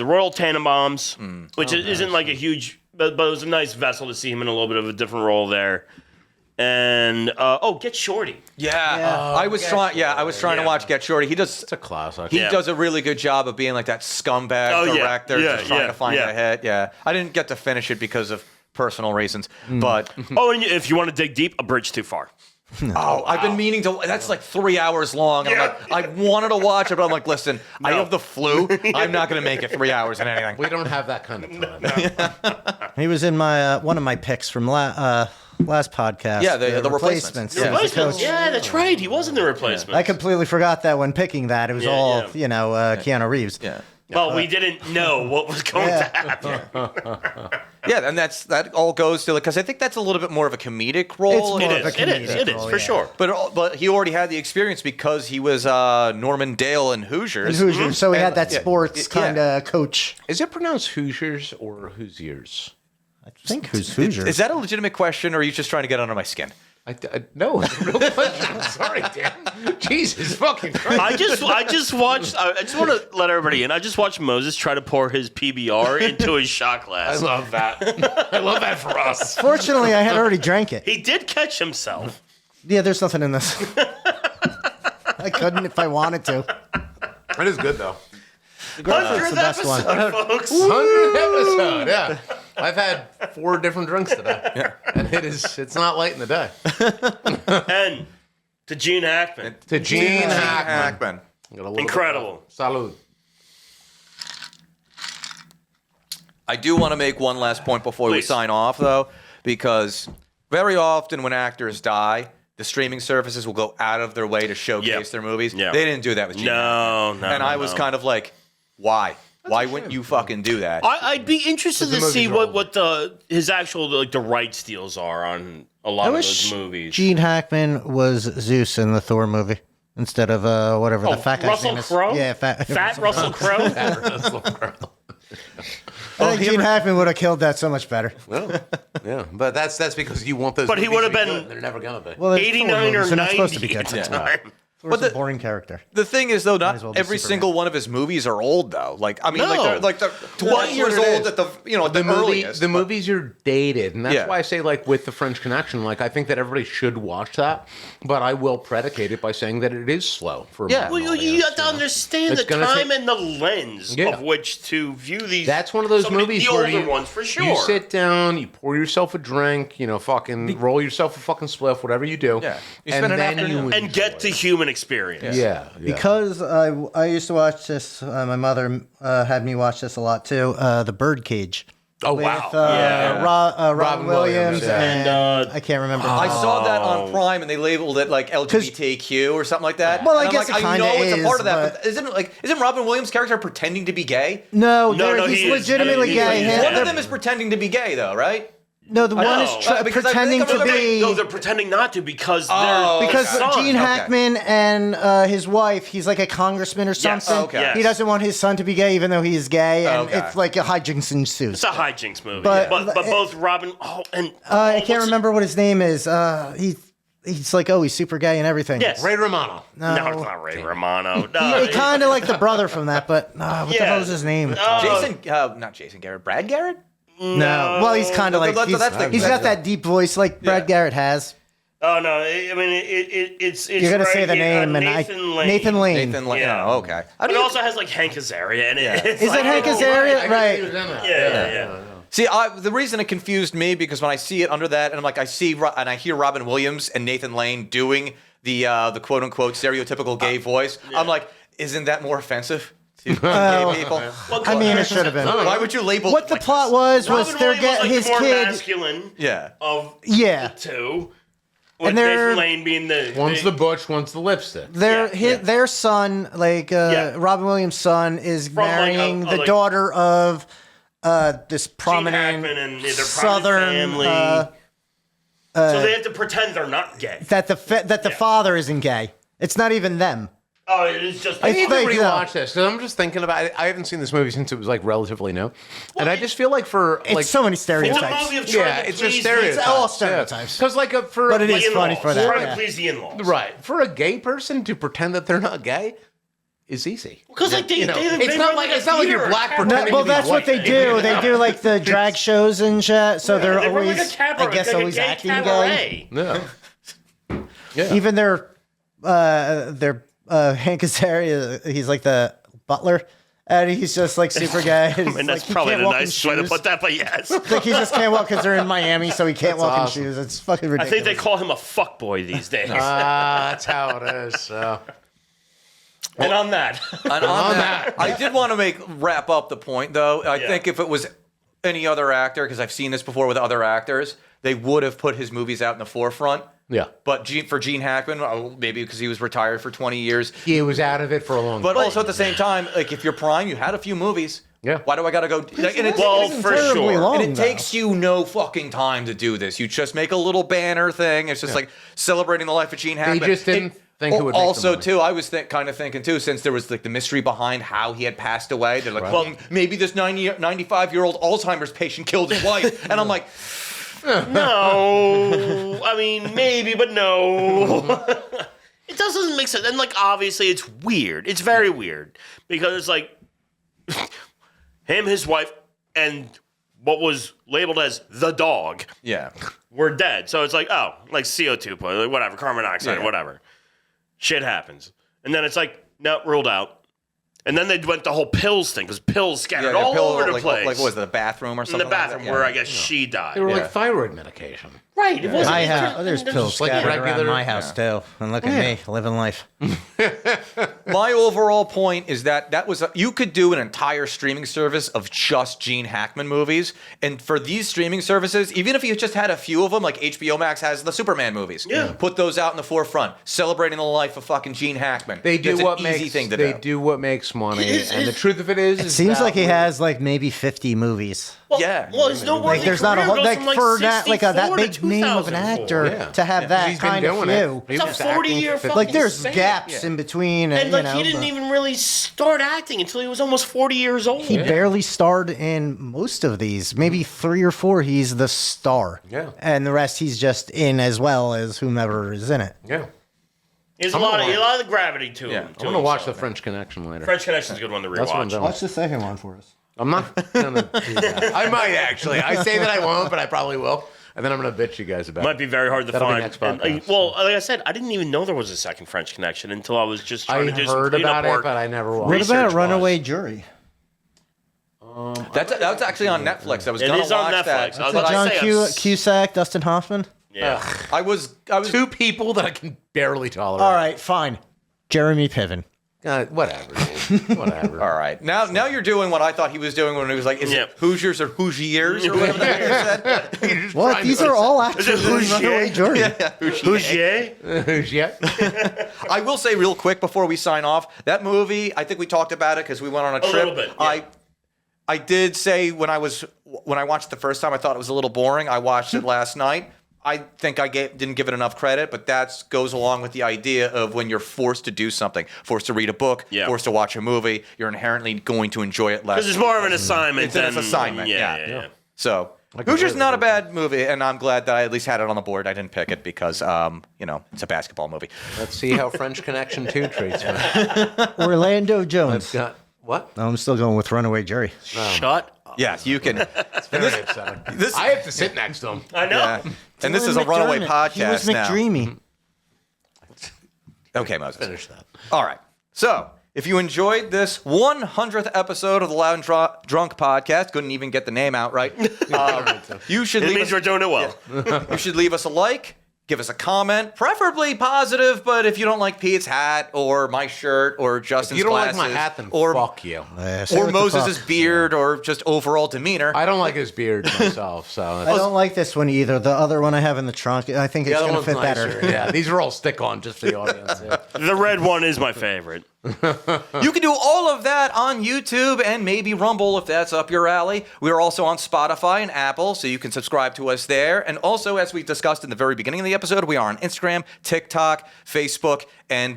Royal Tannenbaums, which isn't like a huge, but it was a nice vessel to see him in a little bit of a different role there. And Get Shorty. I was trying to watch Get Shorty. He does. It's a classic. He does a really good job of being like that scumbag director, just trying to find a hit. Yeah, I didn't get to finish it because of personal reasons, but And if you want to dig deep, A Bridge Too Far. I've been meaning to. That's like 3 hours long. And I'm like, I wanted to watch it, but I'm like, listen, I have the flu. I'm not going to make it 3 hours in anything. We don't have that kind of time. He was in my one of my picks from last podcast. Yeah, the replacements. Yeah. Replacements. Yeah, that's right. He was in the replacement. I completely forgot that when picking that. It was Keanu Reeves. Yeah. Well, we didn't know what was going to happen. Yeah, and that all goes to, because I think that's a little bit more of a comedic role. It's more It of a is. comedic It is role, for sure. But he already had the experience because he was Norman Dale in Hoosiers. Hoosiers. So he had that Yeah. sports kind of coach. Is it pronounced Hoosiers or Hoosiers? I think Hoosiers. Is that a legitimate question, or are you just trying to get under my skin? No, it's a real question. I'm sorry, Dan. Jesus fucking Christ. I just watched. I just want to let everybody in. I just watched Moses try to pour his PBR into his shot I glass. love that. I love that for us. Fortunately, I had already drank it. He did catch himself. Yeah, there's nothing in this. I couldn't if I wanted to. It is good, though. 100th the best one. episode, folks. 100th episode, yeah. I've had 4 different drinks today. And it's not late in the day. And to Gene Hackman. To Gene Hackman. Incredible. Salud. I do want to make one last point before we Please. sign off, though, because very often when actors die, the streaming services will go out of their way to showcase their movies. Yeah. They didn't do that with Gene Hackman. No. And I was kind of like, why? Why wouldn't you fucking do that? I'd be interested to the see movies are what his actual the rights deals are on a lot of those movies. Gene Hackman was Zeus in the Thor movie instead of whatever the fat guy's Russell name is. Crowe? Yeah, fat Russell Crowe. I think Gene Hackman would have killed that so much better. Yeah, but that's because you want those. But he movies would have to be been- good. They're never gonna be. Well, they're Thor 89 movies, or they're not 90 supposed to be good. at the time. Thor's But a boring character. The thing is, though, not as well be every Superman. single one of his movies are old, though. Like, I mean, No. they're 20 years what it old is. at the earliest. The movies are dated, and that's Yeah. why I say, like, with the French Connection, like, I think that everybody should watch that, but I will predicate it by saying that it is slow for a Yeah. Well, modern you audience, have to know? understand It's the gonna time take- and the lens Yeah. of which to view these. That's one of those some of movies the where older you, ones for sure. you sit down, you pour yourself a drink, fucking roll yourself a fucking spliff, whatever you do. Yeah. You and spend an then afternoon. and get the human experience. Yeah. Because I used to watch this. My mother had me watch this a lot too. The Birdcage. Oh, With wow. Robin Williams yeah. and I can't remember. I saw that on Prime, and they labeled it like LGBTQ or something like that. Well, I And I'm guess like, it I know kinda it's a part is, of that, but- but isn't Robin Williams' character pretending to be gay? No, No, he's he is. legitimately He gay. is. One They're- of them is pretending to be gay, though, right? No, the one is because I pretending think to be. No, they're pretending not to because Because son. Gene Hackman and his wife, he's like a congressman or something. Okay. Yes. He doesn't want his son to be gay, even though he's gay, and Okay. it's like a hijinks ensues. It's a hijinks movie. But- But both Robin. I can't remember what his name is. He's like, he's super gay and everything. Yes. Ray Romano. No, it's not Ray Romano. No, He kind of like the brother from that, but what the hell is his name? not Jason Garrett. Brad Garrett? No. Well, he's kind of like he's got that deep voice like Brad Garrett has. Oh no! I mean, it's. You're gonna say the name, and Nathan Lane. Nathan Lane. Nathan Lane. Yeah. Oh, okay. But it also has like Hank Azaria in it. It's Is like, it Hank Azaria? Right. Yeah. See, the reason it confused me because when I see it under that, and I'm like, and I hear Robin Williams and Nathan Lane doing the quote unquote stereotypical gay voice. I'm like, isn't that more offensive to gay people? I mean, it should have been. Why would you label What the plot was Robin they're Williams was like his the more kid. masculine Yeah. of Yeah. the two. With And they're- Nathan Lane being the One's the butch, one's the lipstick. Their son, Robin Williams' son, is From, like, marrying a the daughter of this Gene prominent Hackman and their Southern family. So they have to pretend they're not gay. that the father isn't gay. It's not even them. Oh, it is just. I need to fake, though. rewatch this because I'm just thinking about it. I haven't seen this movie since it was like relatively new, and I just feel like It's so many It's a stereotypes. movie of trying yeah, to it's just please stereotypes. It's all stereotypes. Because like for But it the is funny for in-laws. that. Trying Yeah. to please the in-laws. right for a gay person to pretend that they're not gay is easy. Because like they, You know, they it's not like you're black cabaret. pretending Well, to be that's what they white. do. They do like the drag shows and shit. So they're They run always, like a cabaret, I guess, like a always gay acting gay. cabaret. Yeah. Even their Hank Azaria, he's like the butler, and he's just like super gay. I mean, that's probably the nice way to put that, but yes. Like he just can't walk because they're in Miami, so he can't walk awesome. in shoes. It's fucking I ridiculous. think they call him a fuckboy these days. That's how it is. So. And on that. And on that, I did want to wrap up the point, though. I think if it was any other actor, because I've seen this before with other actors, they would have put his movies out in the forefront. Yeah. But for Gene Hackman, maybe because he was retired for 20 years. He was out of it for a long time. But also at the same time, like if you're prime, you had a few movies. Yeah. Why do I got to go? Like, and it, Well, Isn't for terribly sure. long, and it though. takes you no fucking time to do this. You just make a little banner thing. It's just like celebrating the life of Gene Hackman. just didn't think it would make the Also, money. too, I was kind of thinking too, since there was like the mystery behiund how he had passed away. They're like, well, maybe this 95-year-old Alzheimer's patient killed his wife, and I'm like, No. I mean, maybe, but no. It doesn't make sense. And, like, obviously, it's weird. It's very weird. Because it's like him, his wife, and what was labeled as the dog yeah, were dead. So it's like, oh, like CO2, like whatever, carbon dioxide, Yeah. whatever. Shit happens. And then it's like, no, ruled out. And then they went the whole pills thing, because pills scattered all over the place. Like what was it, the bathroom or in something? the bathroom like that? where Yeah. I guess she died. They were Yeah. like thyroid medication. Right. It wasn't. There's pills like scattered around regular- my house too. And look at me living life. My overall point is that was you could do an entire streaming service of just Gene Hackman movies, and for these streaming services, even if you just had a few of them, like HBO Max has the Superman movies, put those out in the forefront, celebrating the life of fucking Gene Hackman. They do It's what an makes easy thing to they do. do what makes money, and the truth of it is, It seems that like he we're- has like maybe 50 movies. Well, Yeah. Well, it's no Like there's not a whole like for that like that 64 big to name of an 2004. actor Yeah. to have that He's been kind of doing few. it. He It's a was acting 40-year for fucking Like there's span. gaps in between, And like he but didn't even really start acting until he was almost 40 years old. he barely starred in most of these. Maybe 3 or 4 he's the star. Yeah. And the rest he's just in as well as whomever is in it. Yeah, There's a lot of the gravity to Yeah. him. I'm gonna watch the French Connection later. French Connection's a good one to That's what I'm rewatch. doing. the second one for us. I'm not gonna do that. I might actually. I say that I won't, but I probably will. And then I'm gonna bitch you guys about Might it. be very hard to That'll be find. next And, podcast. well, like I said, I didn't even know there was a second French Connection until I was just trying I to do some heard cleanup about it, work. but I never What watched. about Research-wise. Runaway Jury? That's actually on Netflix. I was It gonna is on watch that. Netflix. I was but about to John say, Cusack, Dustin Hoffman? Yeah. I was Two people that I can barely tolerate. All right, fine. Jeremy Piven. Whatever. Dude. Whatever. all right. Now you're doing what I thought he was doing when he was like, is Yep. it Hoosiers or Hoosiers or whatever the heck he said? What? These are all actors in Hoosier? Runaway Jury. Who's Ye? Who's yet? I will say real quick before we sign off, that movie, I think we talked about it because we went on a trip. little bit, yeah. I did say when I was when I watched it the first time, I thought it was a little boring. I watched it last night. I think I didn't give it enough credit, but that goes along with the idea of when you're forced to do something, forced to read a book, forced to watch a movie, you're inherently going to enjoy it less. Because it's more of an assignment It's than an assignment, yeah. So, can Hoosiers totally not a do bad movie, and I'm glad that I at least had it on the board. I didn't pick it because, it's a basketball movie. Let's see how French Connection 2 treats me. Orlando Jones. Got what? No, I'm still going with Runaway Jury. Shut up. Yes, you can. It's very upsetting. I have to sit next to him. I know. Yeah. And this is a runaway podcast He was now. McDreamy. Okay, Moses. Finish that. All right. So, if you enjoyed this 100th episode of the Loud and Drunk podcast, couldn't even get the name out right, you should It leave means we're doing it well. you should leave us a like, give us a comment, preferably positive, but if you don't like Pete's hat or my shirt or Justin's If you don't glasses, like my hat, then or, fuck you. or Moses' beard or just overall demeanor. I don't like his beard myself, so I don't like this one either. The other one I have in the trunk, I think it's going to fit better. Yeah, these are all stick-on just for the audience. Yeah. The red one is my favorite. You can do all of that on YouTube and maybe Rumble if that's up your alley. We are also on Spotify and Apple, so you can subscribe to us there. And also, as we discussed in the very beginning of the episode, we are on Instagram, TikTok, Facebook, and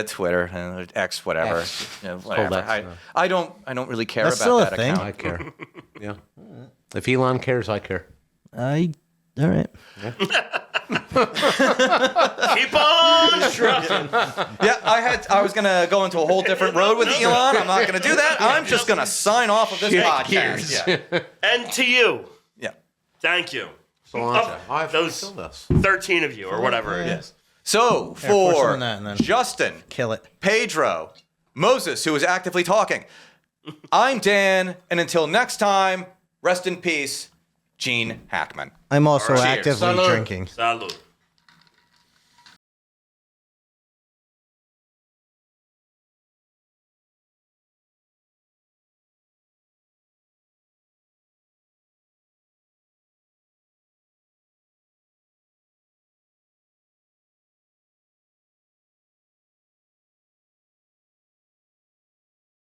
Twitter, X, whatever. X. Whatever. X, I don't really care That's about still a that thing. account. I care. Yeah. If Elon cares, I care. All right. Keep on trucking. Yeah, I was gonna go into a whole different road with Elon. I'm not gonna do that. I'm just gonna sign off of this podcast. Yeah. And to you, Yeah. thank you. Cilantro. Oh, I have those to kill this. 13 of you, or whatever it is. So Here, pour some for of that and then Justin, kill it. Pedro, Moses, who is actively talking, I'm Dan, and until next time, rest in peace, Gene Hackman. I'm also Cheers. actively Salud. drinking. Salud.